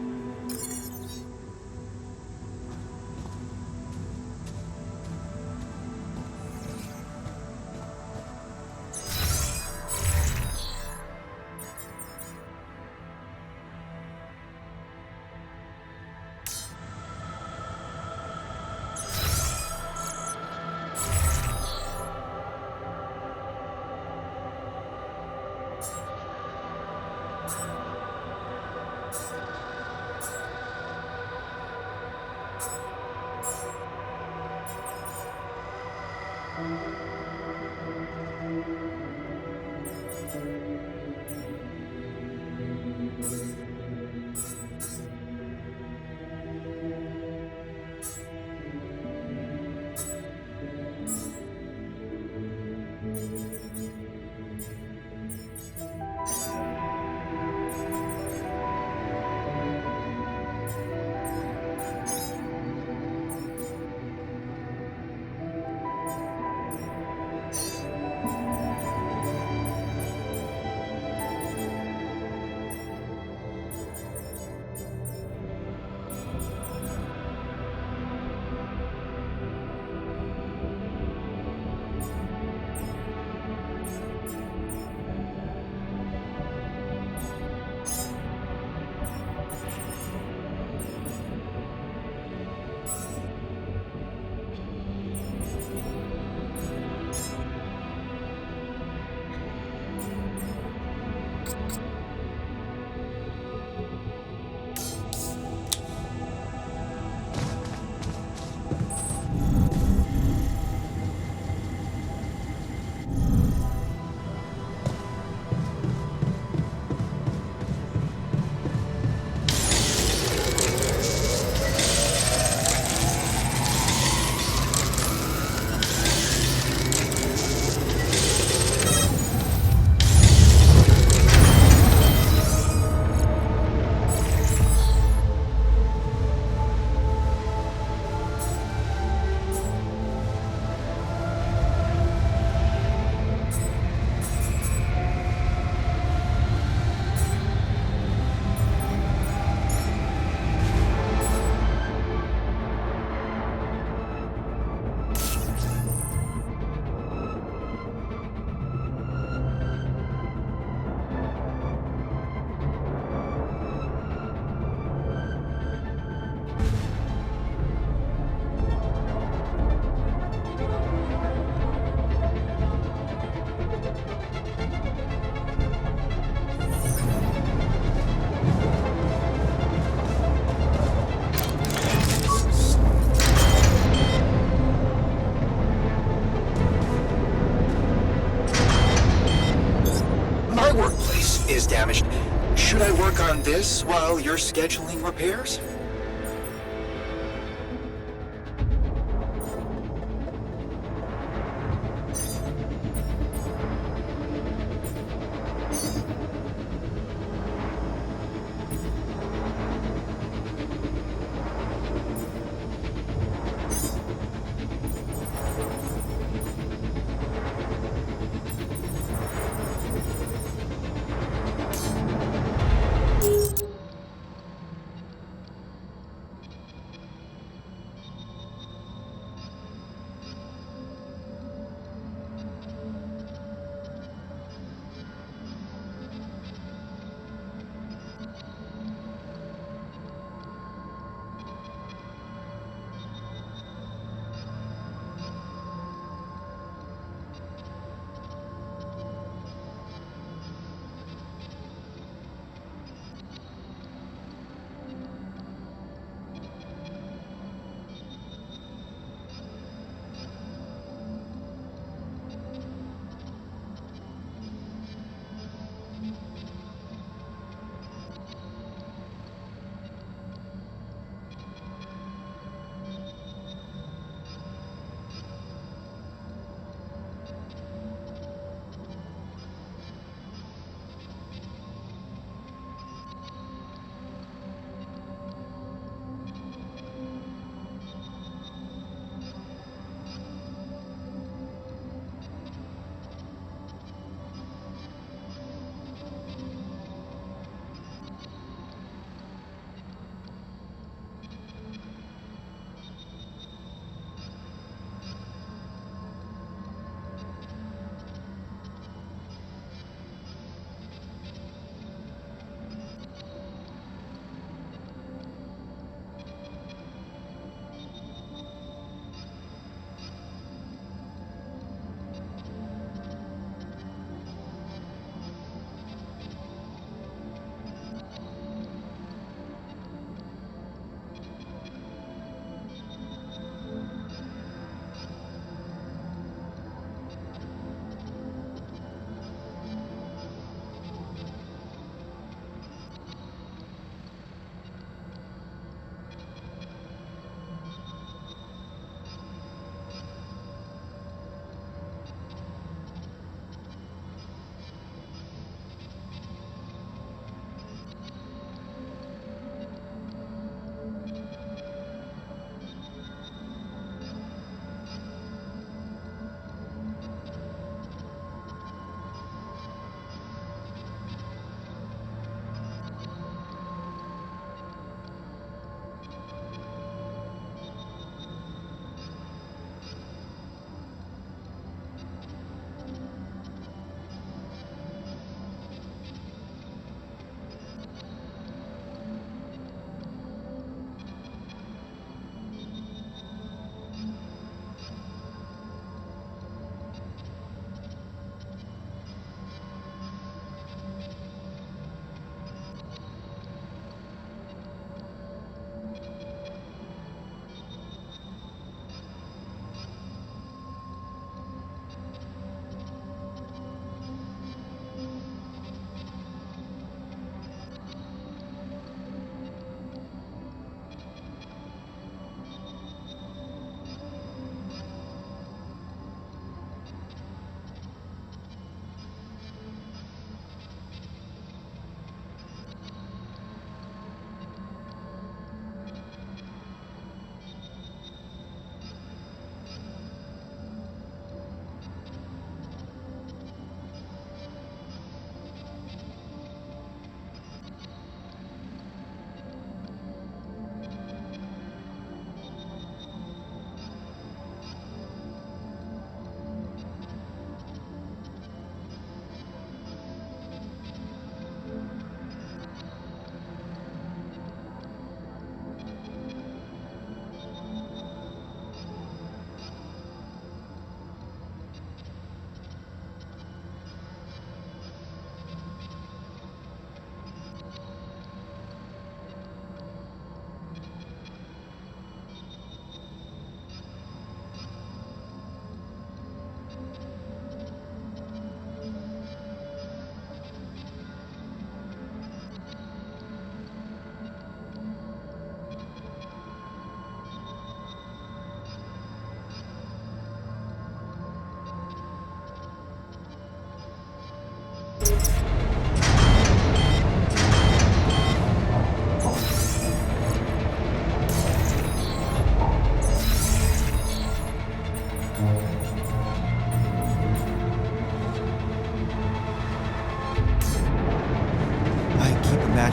this while you're scheduling repairs?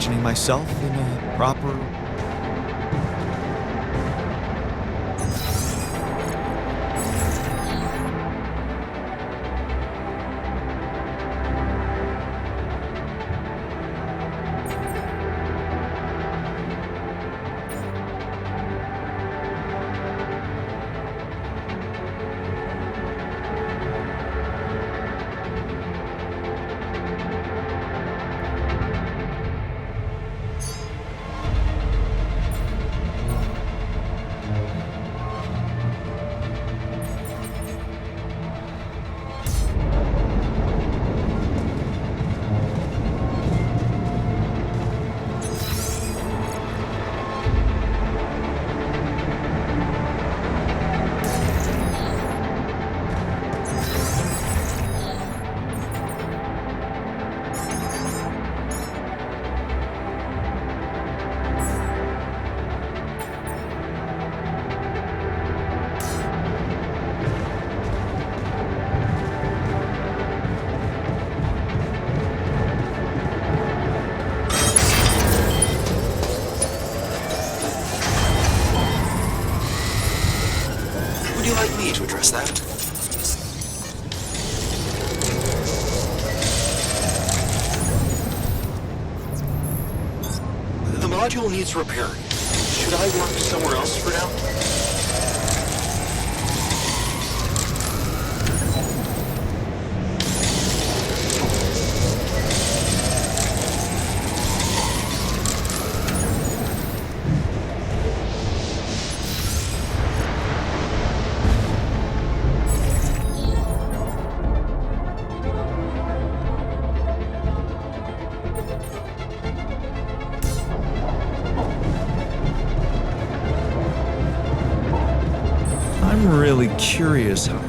imagining myself in a proper... Would you like me to address that? The module needs repairing. Should I work somewhere else for now? I'm really curious how...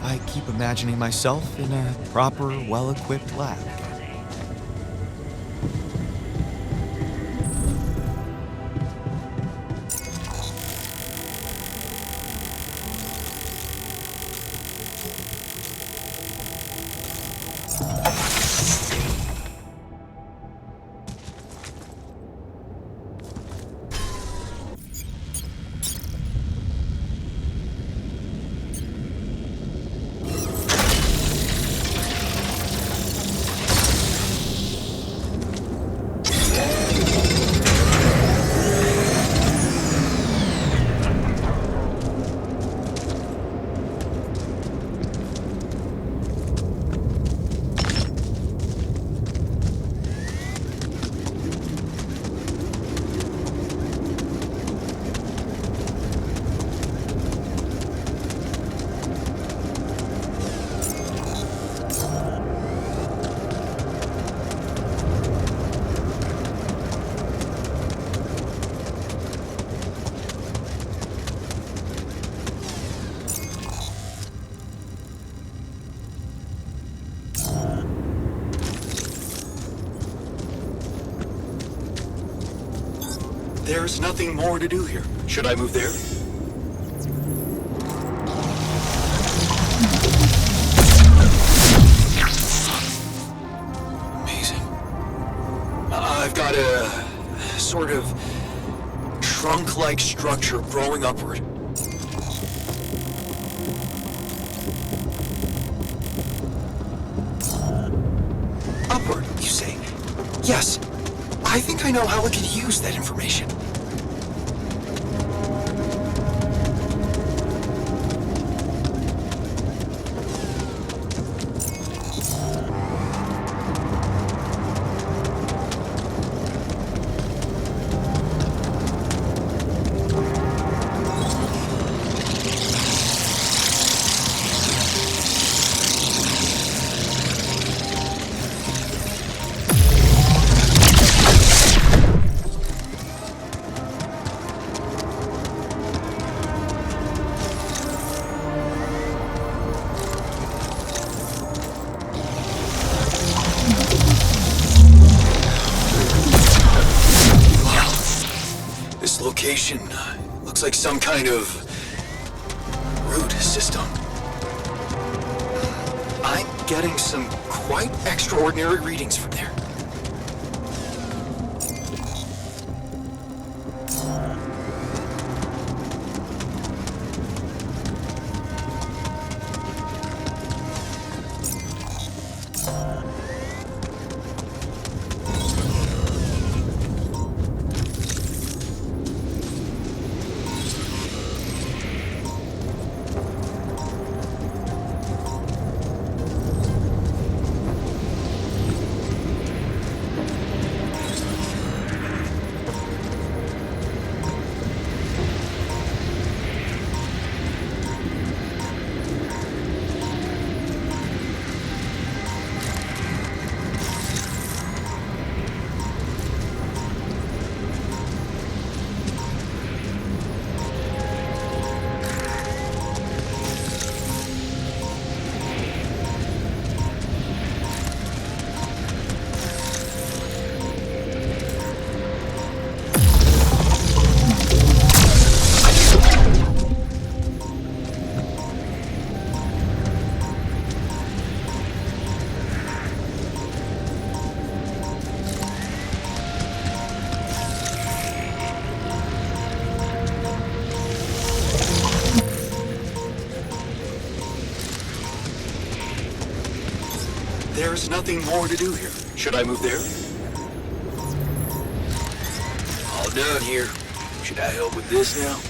I keep imagining myself in a proper, well-equipped lab. There's nothing more to do here. Should I move there? Amazing. I've got a sort of trunk-like structure growing upward. Upward, you say? Yes. I think I know how I could use that information. Location looks like some kind of root system. I'm getting some quite extraordinary readings from there. There's nothing more to do here. Should I move there? All done here. Should I help with this now?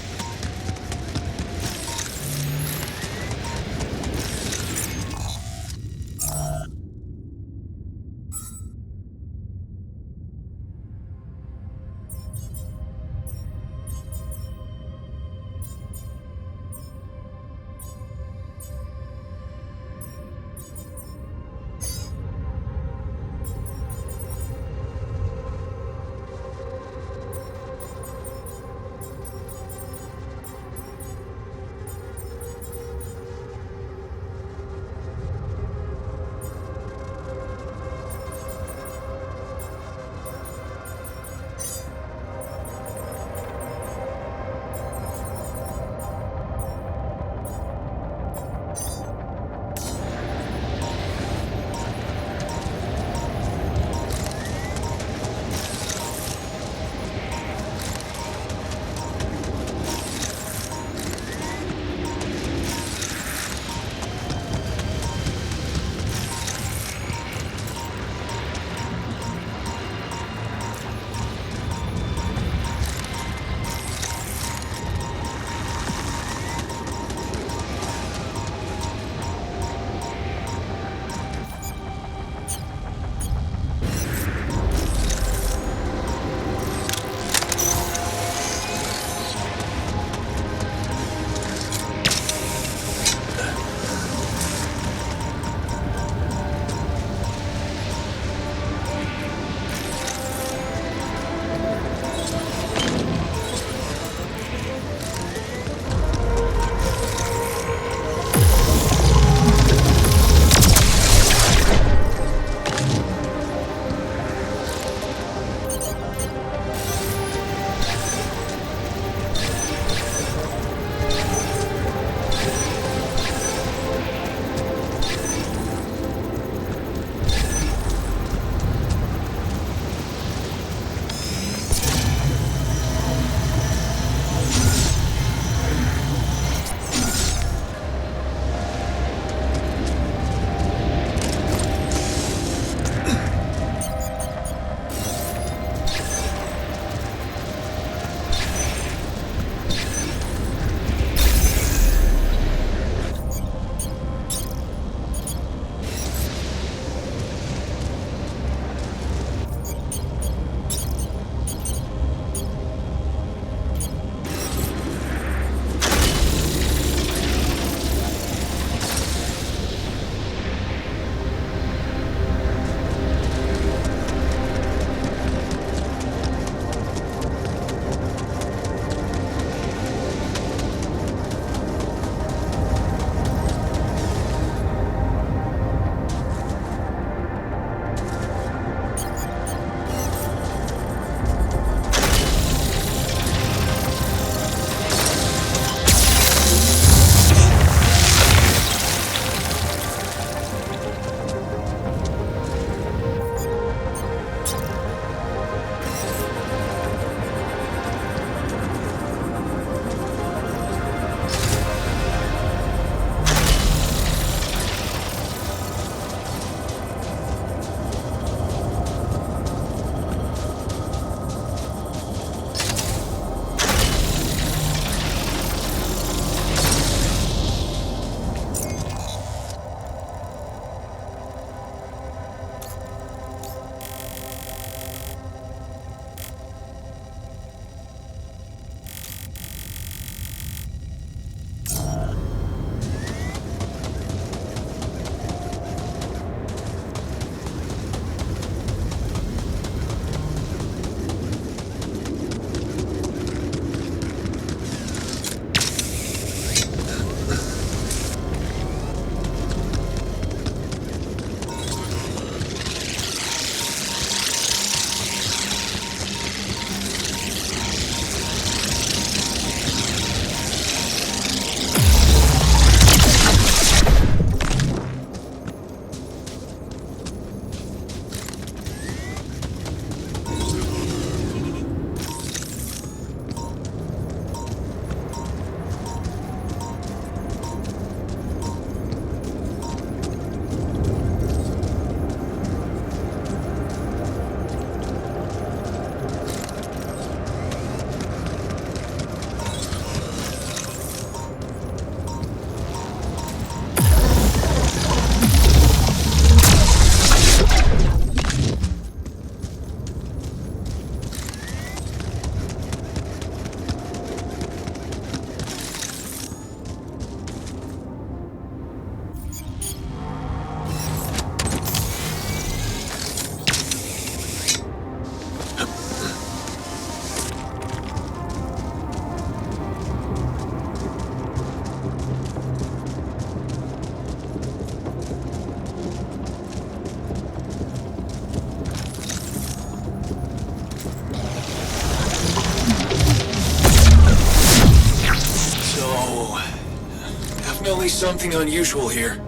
something unusual here.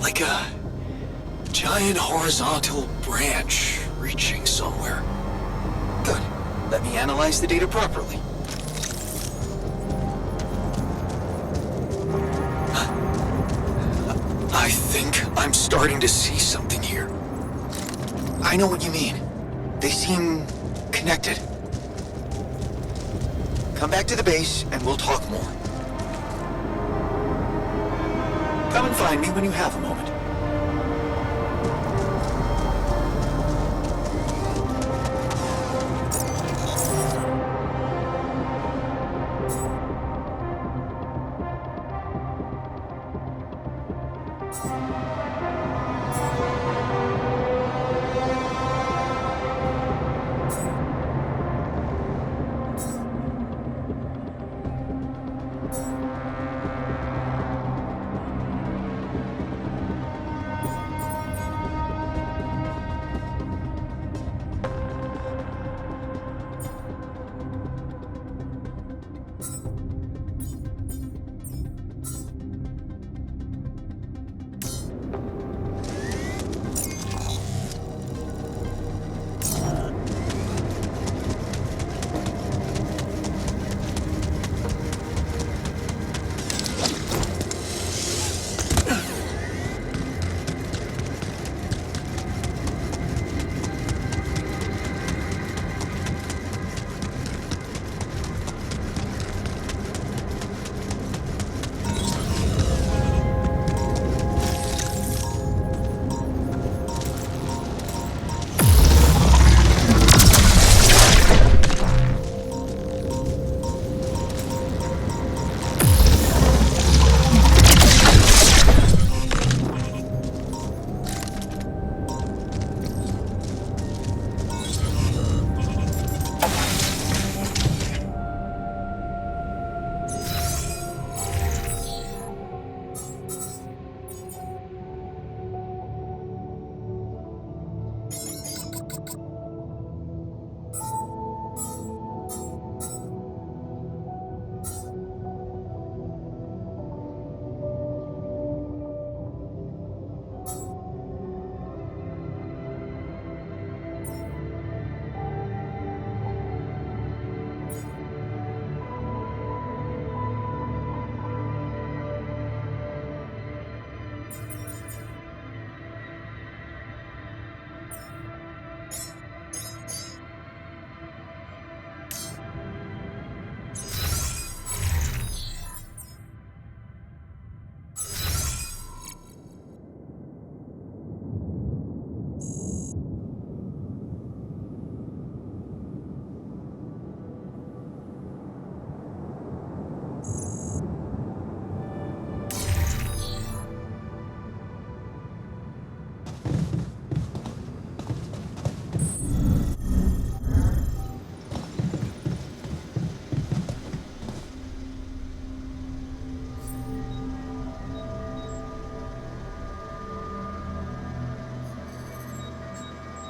Like a giant horizontal branch reaching somewhere. Good. Let me analyze the data properly. I think I'm starting to see something here. I know what you mean. They seem connected. Come back to the base and we'll talk more. Come and find me when you have a moment.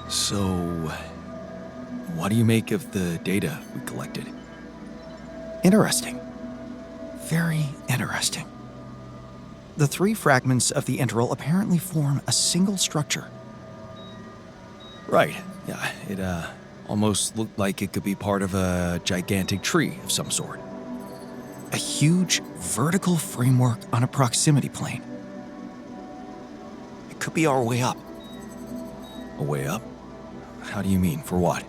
So, what do you make of the data we collected? Interesting. Very interesting. The three fragments of the interval apparently form a single structure. Right. Yeah, it almost looked like it could be part of a gigantic tree of some sort. A huge vertical framework on a proximity plane. It could be our way up. A way up? How do you mean? For what?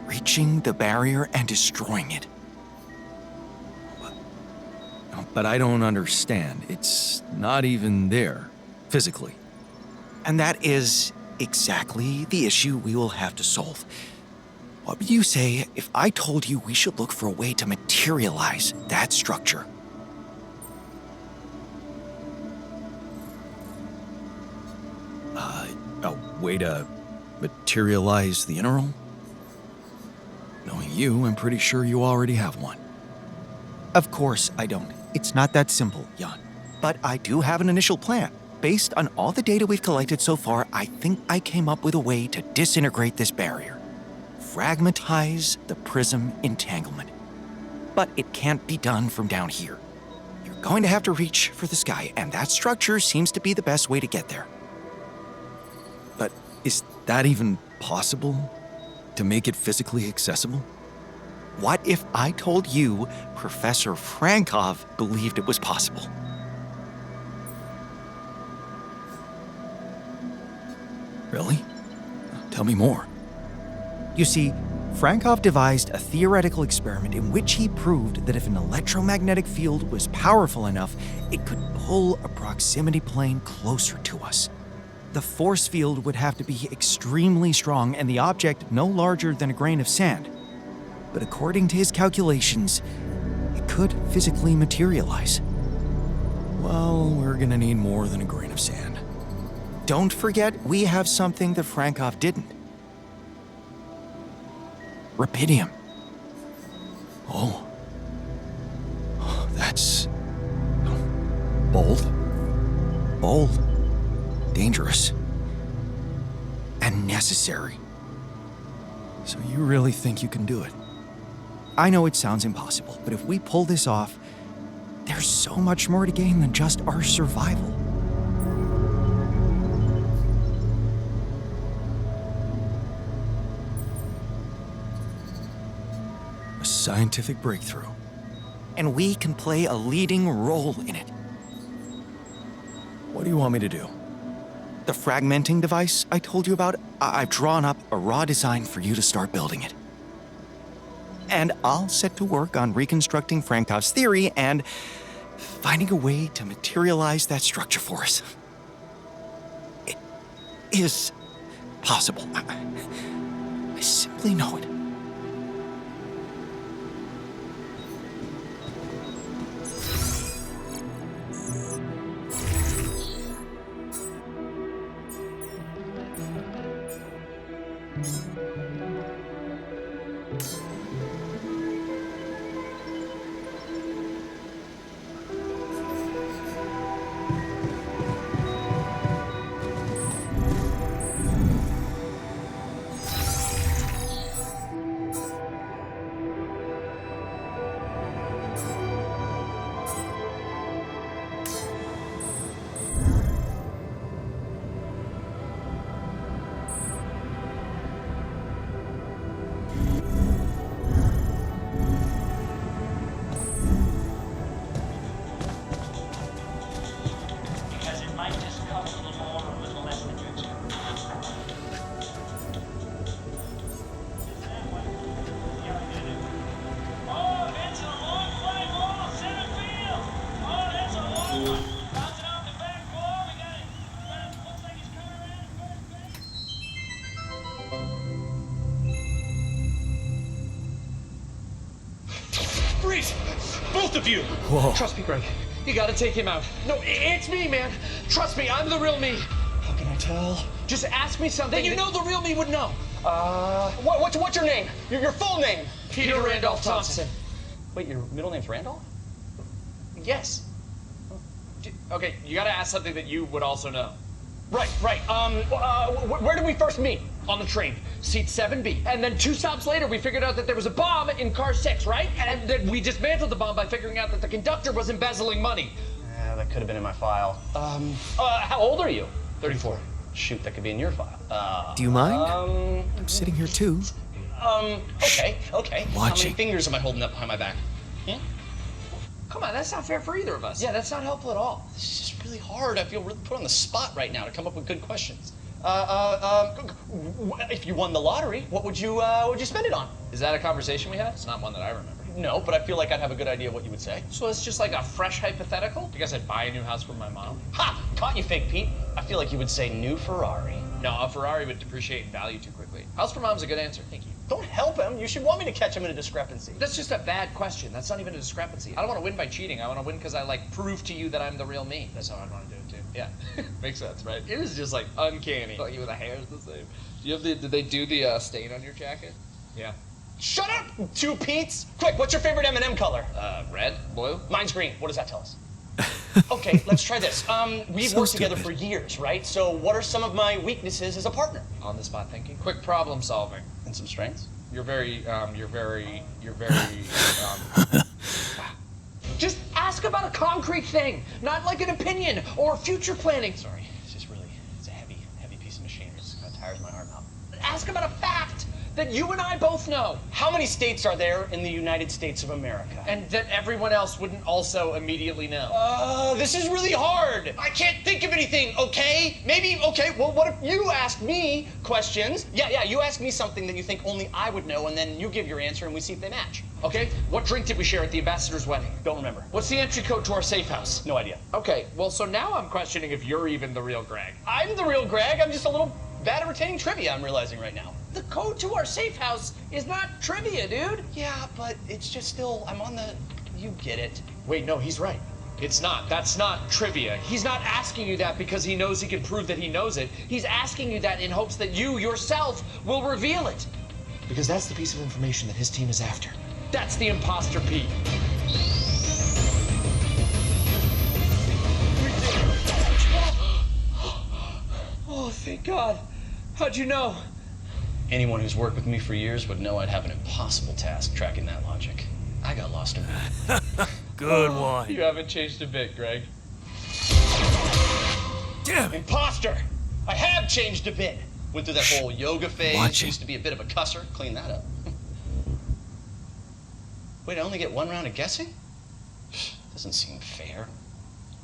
Reaching the barrier and destroying it. But I don't understand. It's not even there, physically. And that is exactly the issue we will have to solve. What would you say if I told you we should look for a way to materialize that structure? A way to materialize the interval? Knowing you, I'm pretty sure you already have one. Of course I don't. It's not that simple, Jan. But I do have an initial plan. Based on all the data we've collected so far, I think I came up with a way to disintegrate this barrier. Fragmentize the prism entanglement. But it can't be done from down here. You're going to have to reach for the sky, and that structure seems to be the best way to get there. But is that even possible? To make it physically accessible? What if I told you Professor Frankov believed it was possible? Really? Tell me more. You see, Frankov devised a theoretical experiment in which he proved that if an electromagnetic field was powerful enough, it could pull a proximity plane closer to us. The force field would have to be extremely strong and the object no larger than a grain of sand. But according to his calculations, it could physically materialize. Well, we're gonna need more than a grain of sand. Don't forget, we have something that Frankov didn't. Rubidium. Oh. That's... bold. Bold. Dangerous. And necessary. So you really think you can do it? I know it sounds impossible, but if we pull this off, there's so much more to gain than just our survival. A scientific breakthrough. And we can play a leading role in it. What do you want me to do? The fragmenting device I told you about, I've drawn up a raw design for you to start building it. And I'll set to work on reconstructing Frankov's theory and finding a way to materialize that structure for us. It is possible. I simply know it. Both of you! Whoa. Trust me, Greg. You gotta take him out. No, it's me, man. Trust me, I'm the real me. How can I tell? Just ask me something that you know the real me would know. What's your name? Your full name? Peter Randolph Thompson. Wait, your middle name's Randolph? Yes. Okay, you gotta ask something that you would also know. Right. Where did we first meet? On the train, seat 7B. And then 2 stops later, we figured out that there was a bomb in car 6, right? And then we dismantled the bomb by figuring out that the conductor was embezzling money. Yeah, that could have been in my file. How old are you? 34. Shoot, that could be in your file. Do you mind? I'm sitting here too. Okay. Watching. How many fingers am I holding up behind my back? Come on, that's not fair for either of us. Yeah, that's not helpful at all. This is just really hard. I feel really put on the spot right now to come up with good questions. If you won the lottery, what would you spend it on? Is that a conversation we had? It's not one that I remember. No, but I feel like I'd have a good idea what you would say. So it's just like a fresh hypothetical? I guess I'd buy a new house for my mom. Ha! Caught you, fake Pete. I feel like you would say new Ferrari. No, a Ferrari would depreciate in value too quickly. House for mom's a good answer. Thank you. Don't help him. You should want me to catch him in a discrepancy. That's just a bad question. That's not even a discrepancy. I don't want to win by cheating. I want to win because I prove to you that I'm the real me. That's how I'd want to do it too. Yeah, makes sense, right? It is just uncanny. Like even the hair's the same. Do you have did they do the stain on your jacket? Yeah. Shut up, 2 Pete's. Quick, what's your favorite M&M color? Red, blue. Mine's green. What does that tell us? Okay, let's try this. We've worked together for years, right? So what are some of my weaknesses as a partner? On the spot thinking. Quick problem solving. And some strengths? You're very Just ask about a concrete thing, not like an opinion or future planning. Sorry, it's a heavy piece of machinery. It just kind of tires my arm out. Ask about a fact that you and I both know. How many states are there in the United States of America? And that everyone else wouldn't also immediately know. This is really hard. I can't think of anything, okay? Well, what if you ask me questions? Yeah, you ask me something that you think only I would know, and then you give your answer, and we see if they match. Okay, what drink did we share at the ambassador's wedding? Don't remember. What's the entry code to our safe house? No idea. Okay, well, so now I'm questioning if you're even the real Greg. I'm the real Greg. I'm just a little bad at retaining trivia, I'm realizing right now. The code to our safe house is not trivia, dude. Yeah, but it's just still, I'm on the, you get it. Wait, no, he's right. It's not. That's not trivia. He's not asking you that because he knows he can prove that he knows it. He's asking you that in hopes that you yourself will reveal it. Because that's the piece of information that his team is after. That's the imposter Pete. Oh, thank God. How'd you know? Anyone who's worked with me for years would know I'd have an impossible task tracking that logic. I got lost in it. Good one. You haven't changed a bit, Greg. Damn it. Imposter! I have changed a bit. Went through that whole yoga phase. Watch it. Used to be a bit of a cusser. Clean that up. Wait, I only get one round of guessing? Doesn't seem fair.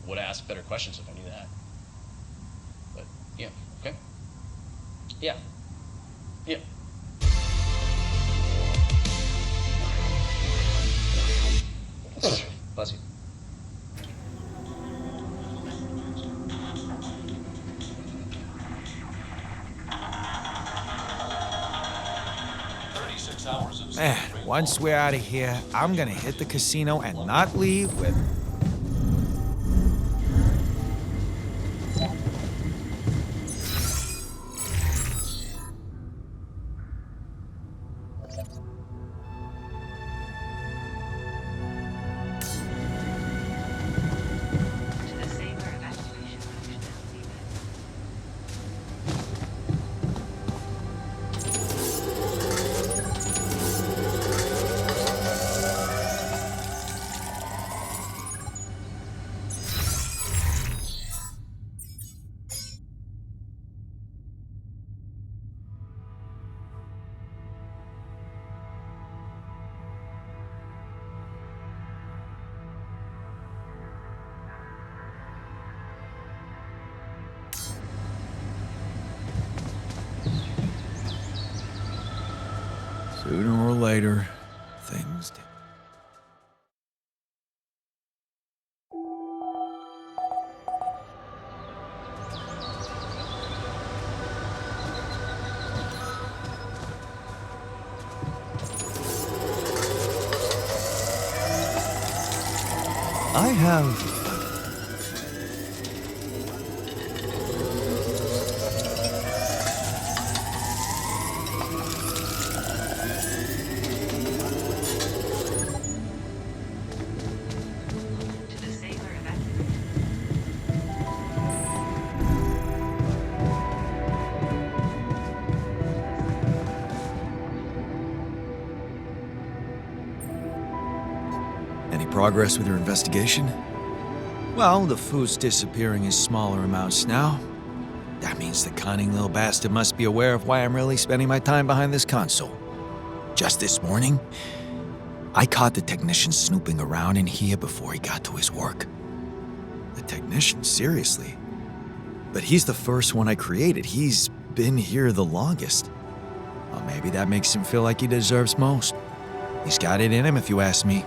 Would have asked better questions if I knew that. But, yeah, okay. Yeah. Bless you. Man, once we're out of here, I'm gonna hit the casino and not leave with... Sooner or later, things do. I have... Progress with your investigation? Well, the food's disappearing in smaller amounts now. That means the cunning little bastard must be aware of why I'm really spending my time behind this console. Just this morning, I caught the technician snooping around in here before he got to his work. The technician? Seriously? But he's the first one I created. He's been here the longest. Well, maybe that makes him feel like he deserves most. He's got it in him, if you ask me.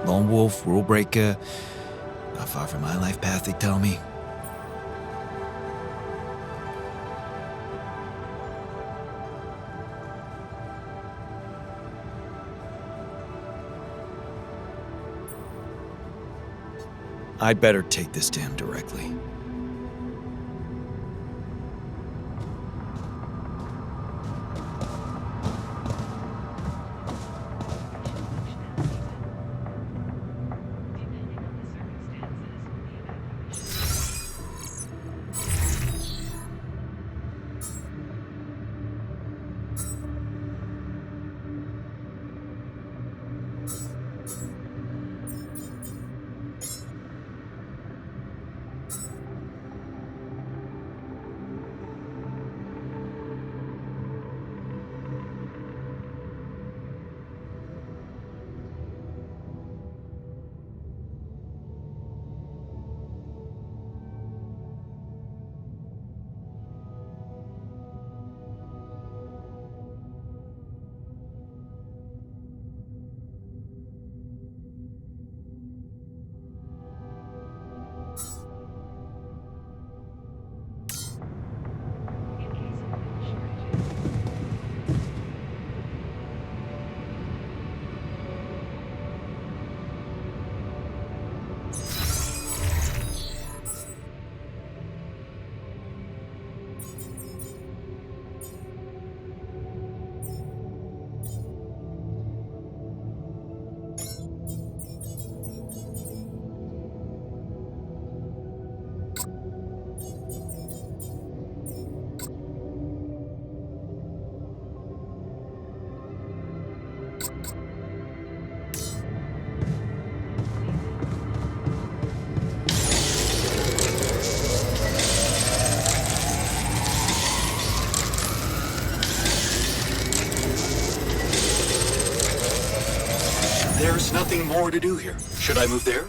Lone wolf, rule breaker, not far from my life path, they tell me. I'd better take this to him directly. nothing more to do here. Should I move there?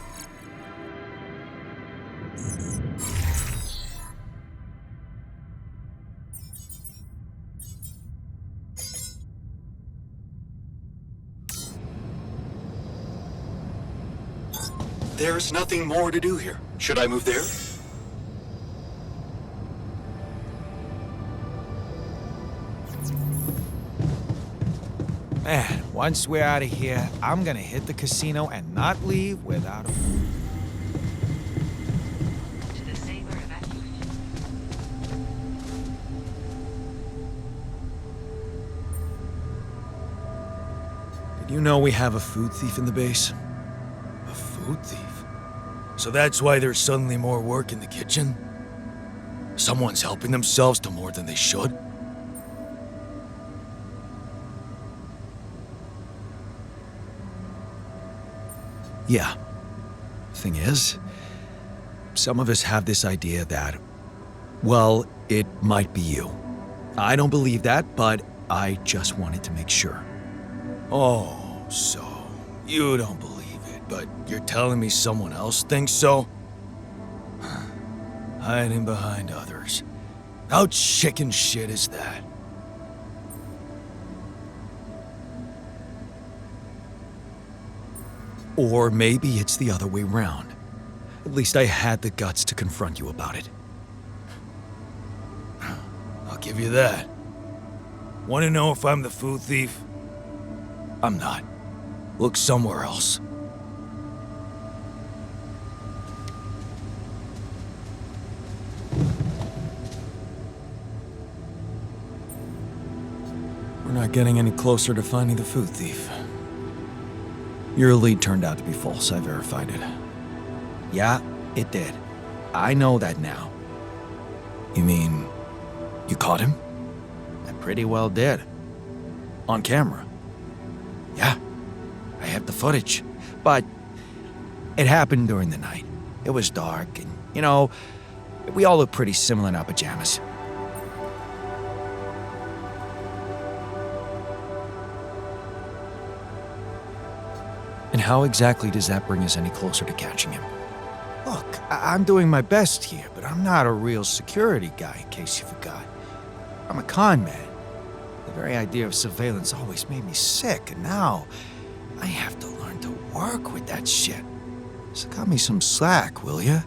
There's nothing more to do here. Should I move there? Man, once we're out of here, I'm gonna hit the casino and not leave without a... Did you know we have a food thief in the base? A food thief? So that's why there's suddenly more work in the kitchen? Someone's helping themselves to more than they should? Yeah. Thing is, some of us have this idea that, well, it might be you. I don't believe that, but I just wanted to make sure. Oh, so you don't believe it, but you're telling me someone else thinks so? Hiding behind others. How chicken shit is that? Or maybe it's the other way round. At least I had the guts to confront you about it. I'll give you that. Want to know if I'm the food thief? I'm not. Look somewhere else. We're not getting any closer to finding the food thief. Your lead turned out to be false. I verified it. Yeah, it did. I know that now. You mean you caught him? I pretty well did. On camera. Yeah, I have the footage. But it happened during the night. It was dark and, you know, we all look pretty similar in our pajamas. And how exactly does that bring us any closer to catching him? Look, I'm doing my best here, but I'm not a real security guy, in case you forgot. I'm a con man. The very idea of surveillance always made me sick, and now I have to learn to work with that shit. So cut me some slack, will ya?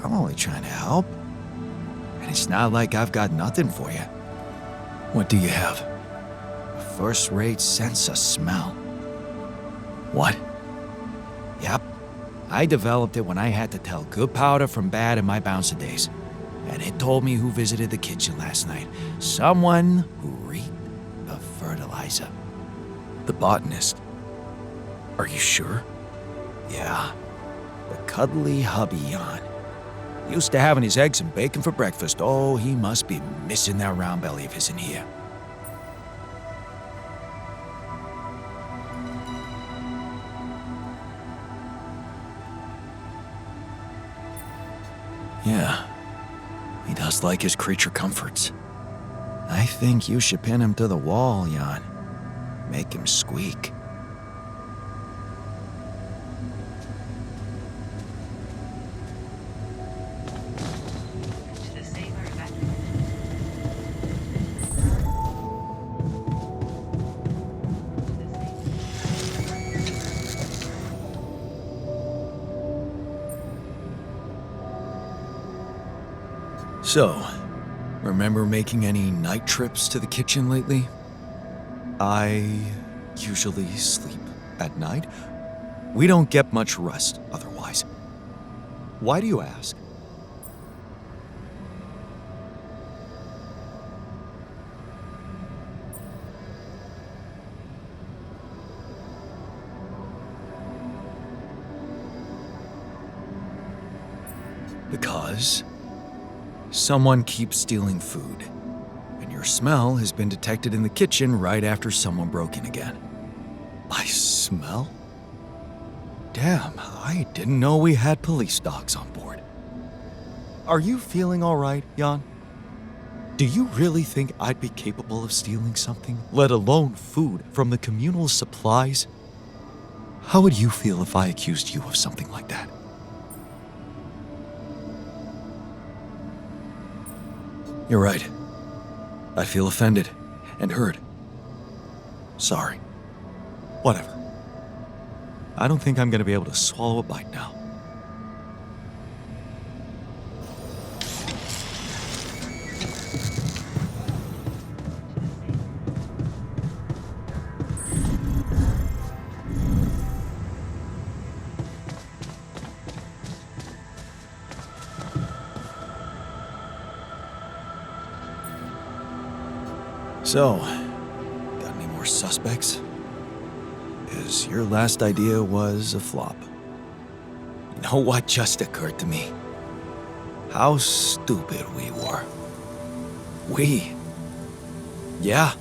I'm only trying to help. And it's not like I've got nothing for you. What do you have? A first-rate sense of smell. What? Yep. I developed it when I had to tell good powder from bad in my bouncer days. And it told me who visited the kitchen last night. Someone who reeked of fertilizer. The botanist. Are you sure? Yeah. The cuddly hubby Jan. Used to having his eggs and bacon for breakfast. Oh, he must be missing that round belly of his in here. Yeah. He does like his creature comforts. I think you should pin him to the wall, Jan. Make him squeak. So, remember making any night trips to the kitchen lately? I usually sleep at night. We don't get much rest otherwise. Why do you ask? Because someone keeps stealing food, and your smell has been detected in the kitchen right after someone broke in again. My smell? Damn, I didn't know we had police dogs on board. Are you feeling all right, Jan? Do you really think I'd be capable of stealing something, let alone food, from the communal supplies? How would you feel if I accused you of something like that? You're right. I feel offended and hurt. Sorry. Whatever. I don't think I'm gonna be able to swallow a bite now. So, got any more suspects? Because your last idea was a flop. You know what just occurred to me? How stupid we were. We? Yeah.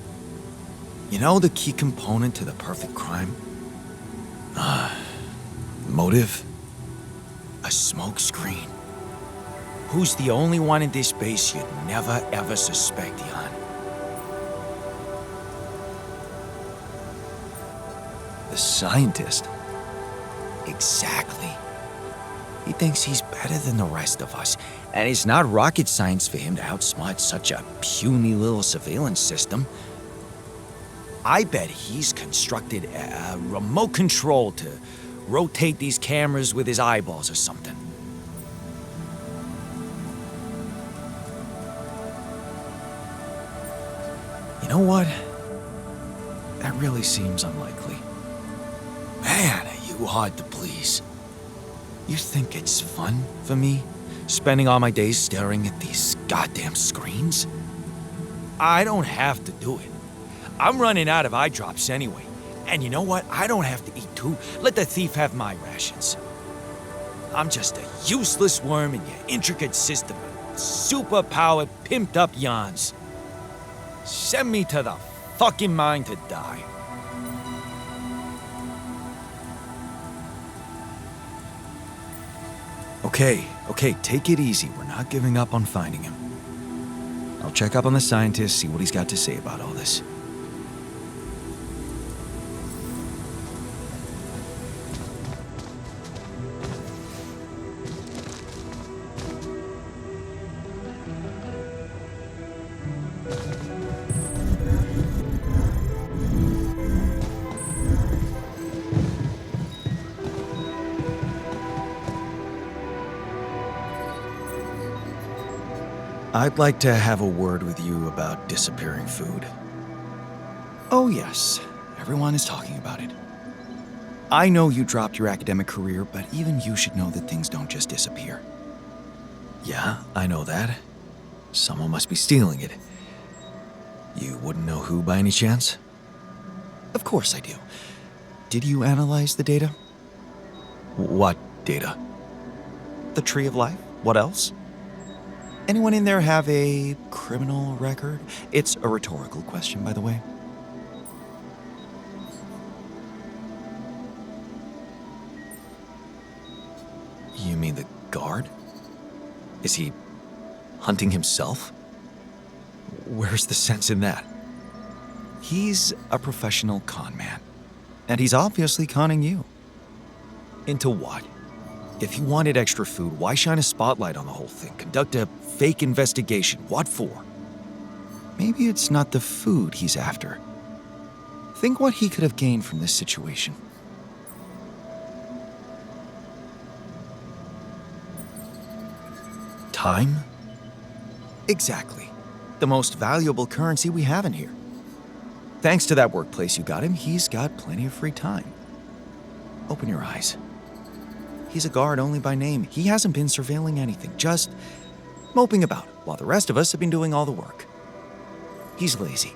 You know the key component to the perfect crime? Motive? A smoke screen. Who's the only one in this base you'd never ever suspect, Jan? The scientist. Exactly. He thinks he's better than the rest of us, and it's not rocket science for him to outsmart such a puny little surveillance system. I bet he's constructed a remote control to rotate these cameras with his eyeballs or something. You know what? That really seems unlikely. Man, are you hard to please. You think it's fun for me, spending all my days staring at these goddamn screens? I don't have to do it. I'm running out of eye drops anyway. And you know what? I don't have to eat too. Let the thief have my rations. I'm just a useless worm in your intricate system of super-powered, pimped-up yawns. Send me to the fucking mine to die. Okay, take it easy. We're not giving up on finding him. I'll check up on the scientist, see what he's got to say about all this. I'd like to have a word with you about disappearing food. Oh yes, everyone is talking about it. I know you dropped your academic career, but even you should know that things don't just disappear. Yeah, I know that. Someone must be stealing it. You wouldn't know who by any chance? Of course I do. Did you analyze the data? What data? The Tree of Life? What else? Anyone in there have a criminal record? It's a rhetorical question, by the way. You mean the guard? Is he hunting himself? Where's the sense in that? He's a professional con man, and he's obviously conning you. Into what? If he wanted extra food, why shine a spotlight on the whole thing? Conduct a fake investigation. What for? Maybe it's not the food he's after. Think what he could have gained from this situation. Time? Exactly. The most valuable currency we have in here. Thanks to that workplace you got him, he's got plenty of free time. Open your eyes. He's a guard only by name. He hasn't been surveilling anything, just moping about, while the rest of us have been doing all the work. He's lazy.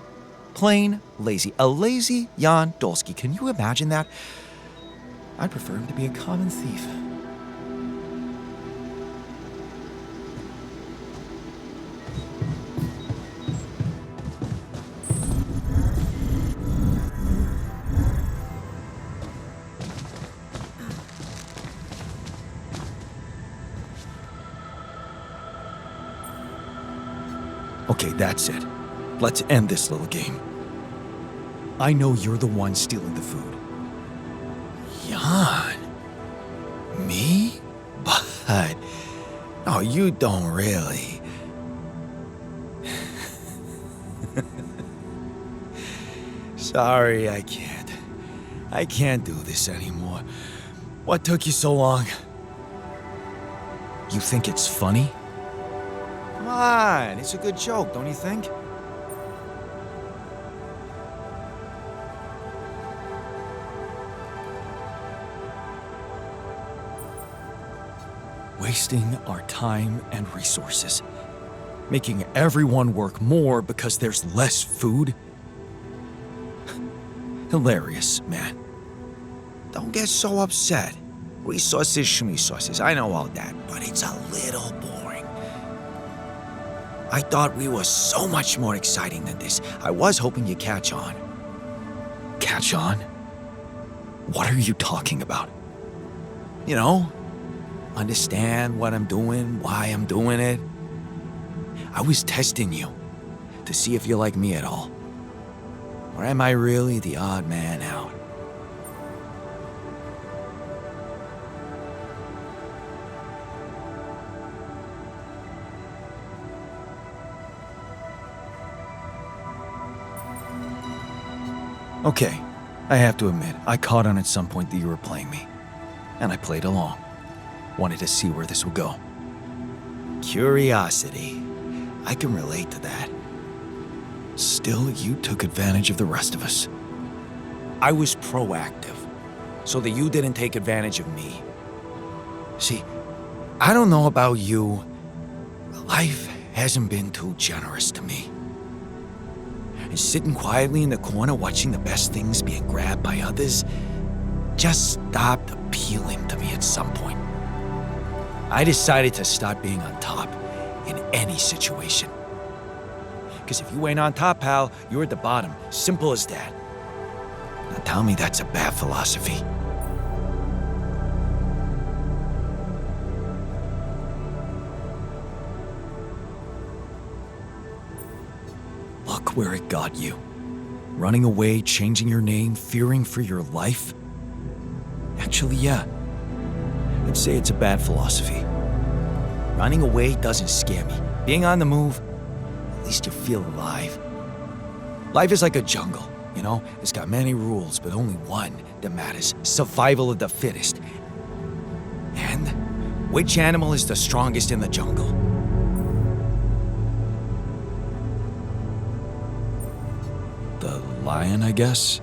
Plain lazy. A lazy Jan Dольски. Can you imagine that? I'd prefer him to be a common thief. Okay, that's it. Let's end this little game. I know you're the one stealing the food. Jan? Me? But... Oh, you don't really. Sorry, I can't. I can't do this anymore. What took you so long? You think it's funny? Come on, it's a good joke, don't you think? Wasting our time and resources. Making everyone work more because there's less food. Hilarious, man. Don't get so upset. Resources, I know all that, but it's a little boring. I thought we were so much more exciting than this. I was hoping you'd catch on. Catch on? What are you talking about? You know, understand what I'm doing, why I'm doing it. I was testing you to see if you're like me at all. Or am I really the odd man out? Okay, I have to admit, I caught on at some point that you were playing me. And I played along. Wanted to see where this would go. Curiosity. I can relate to that. Still, you took advantage of the rest of us. I was proactive, so that you didn't take advantage of me. See, I don't know about you, but life hasn't been too generous to me. And sitting quietly in the corner watching the best things being grabbed by others just stopped appealing to me at some point. I decided to start being on top in any situation. Because if you ain't on top, pal, you're at the bottom. Simple as that. Now tell me that's a bad philosophy. Look where it got you. Running away, changing your name, fearing for your life. Actually, yeah. I'd say it's a bad philosophy. Running away doesn't scare me. Being on the move, at least you feel alive. Life is like a jungle, you know? It's got many rules, but only one that matters. Survival of the fittest. And which animal is the strongest in the jungle? The lion, I guess?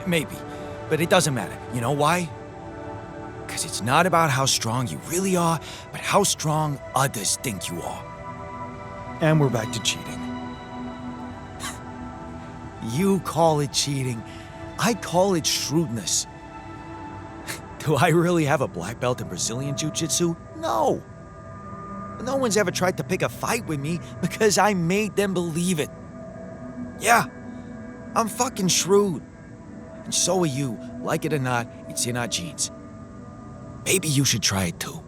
Maybe, but it doesn't matter. You know why? Because it's not about how strong you really are, but how strong others think you are. And we're back to cheating. You call it cheating. I call it shrewdness. Do I really have a black belt in Brazilian Jiu-Jitsu? No. No one's ever tried to pick a fight with me because I made them believe it. Yeah, I'm fucking shrewd. And so are you. Like it or not, it's in our genes. Maybe you should try it too.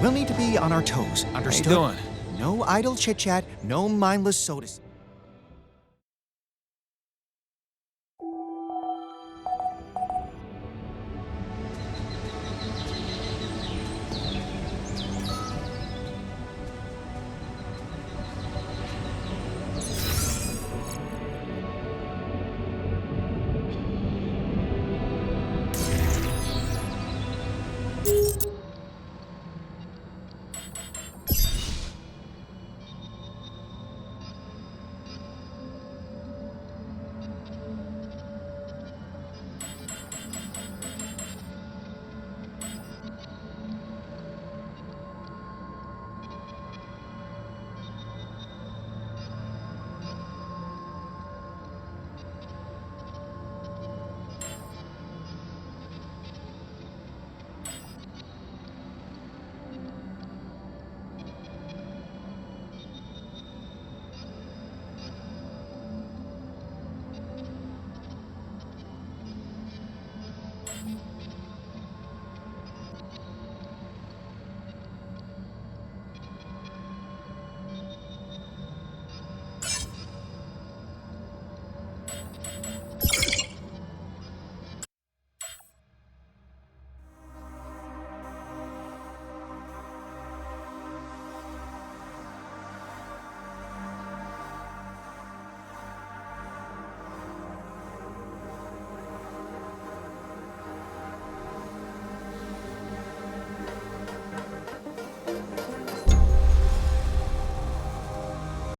We'll need to be on our toes, understood? How you doing? No idle chit-chat, no mindless sodas.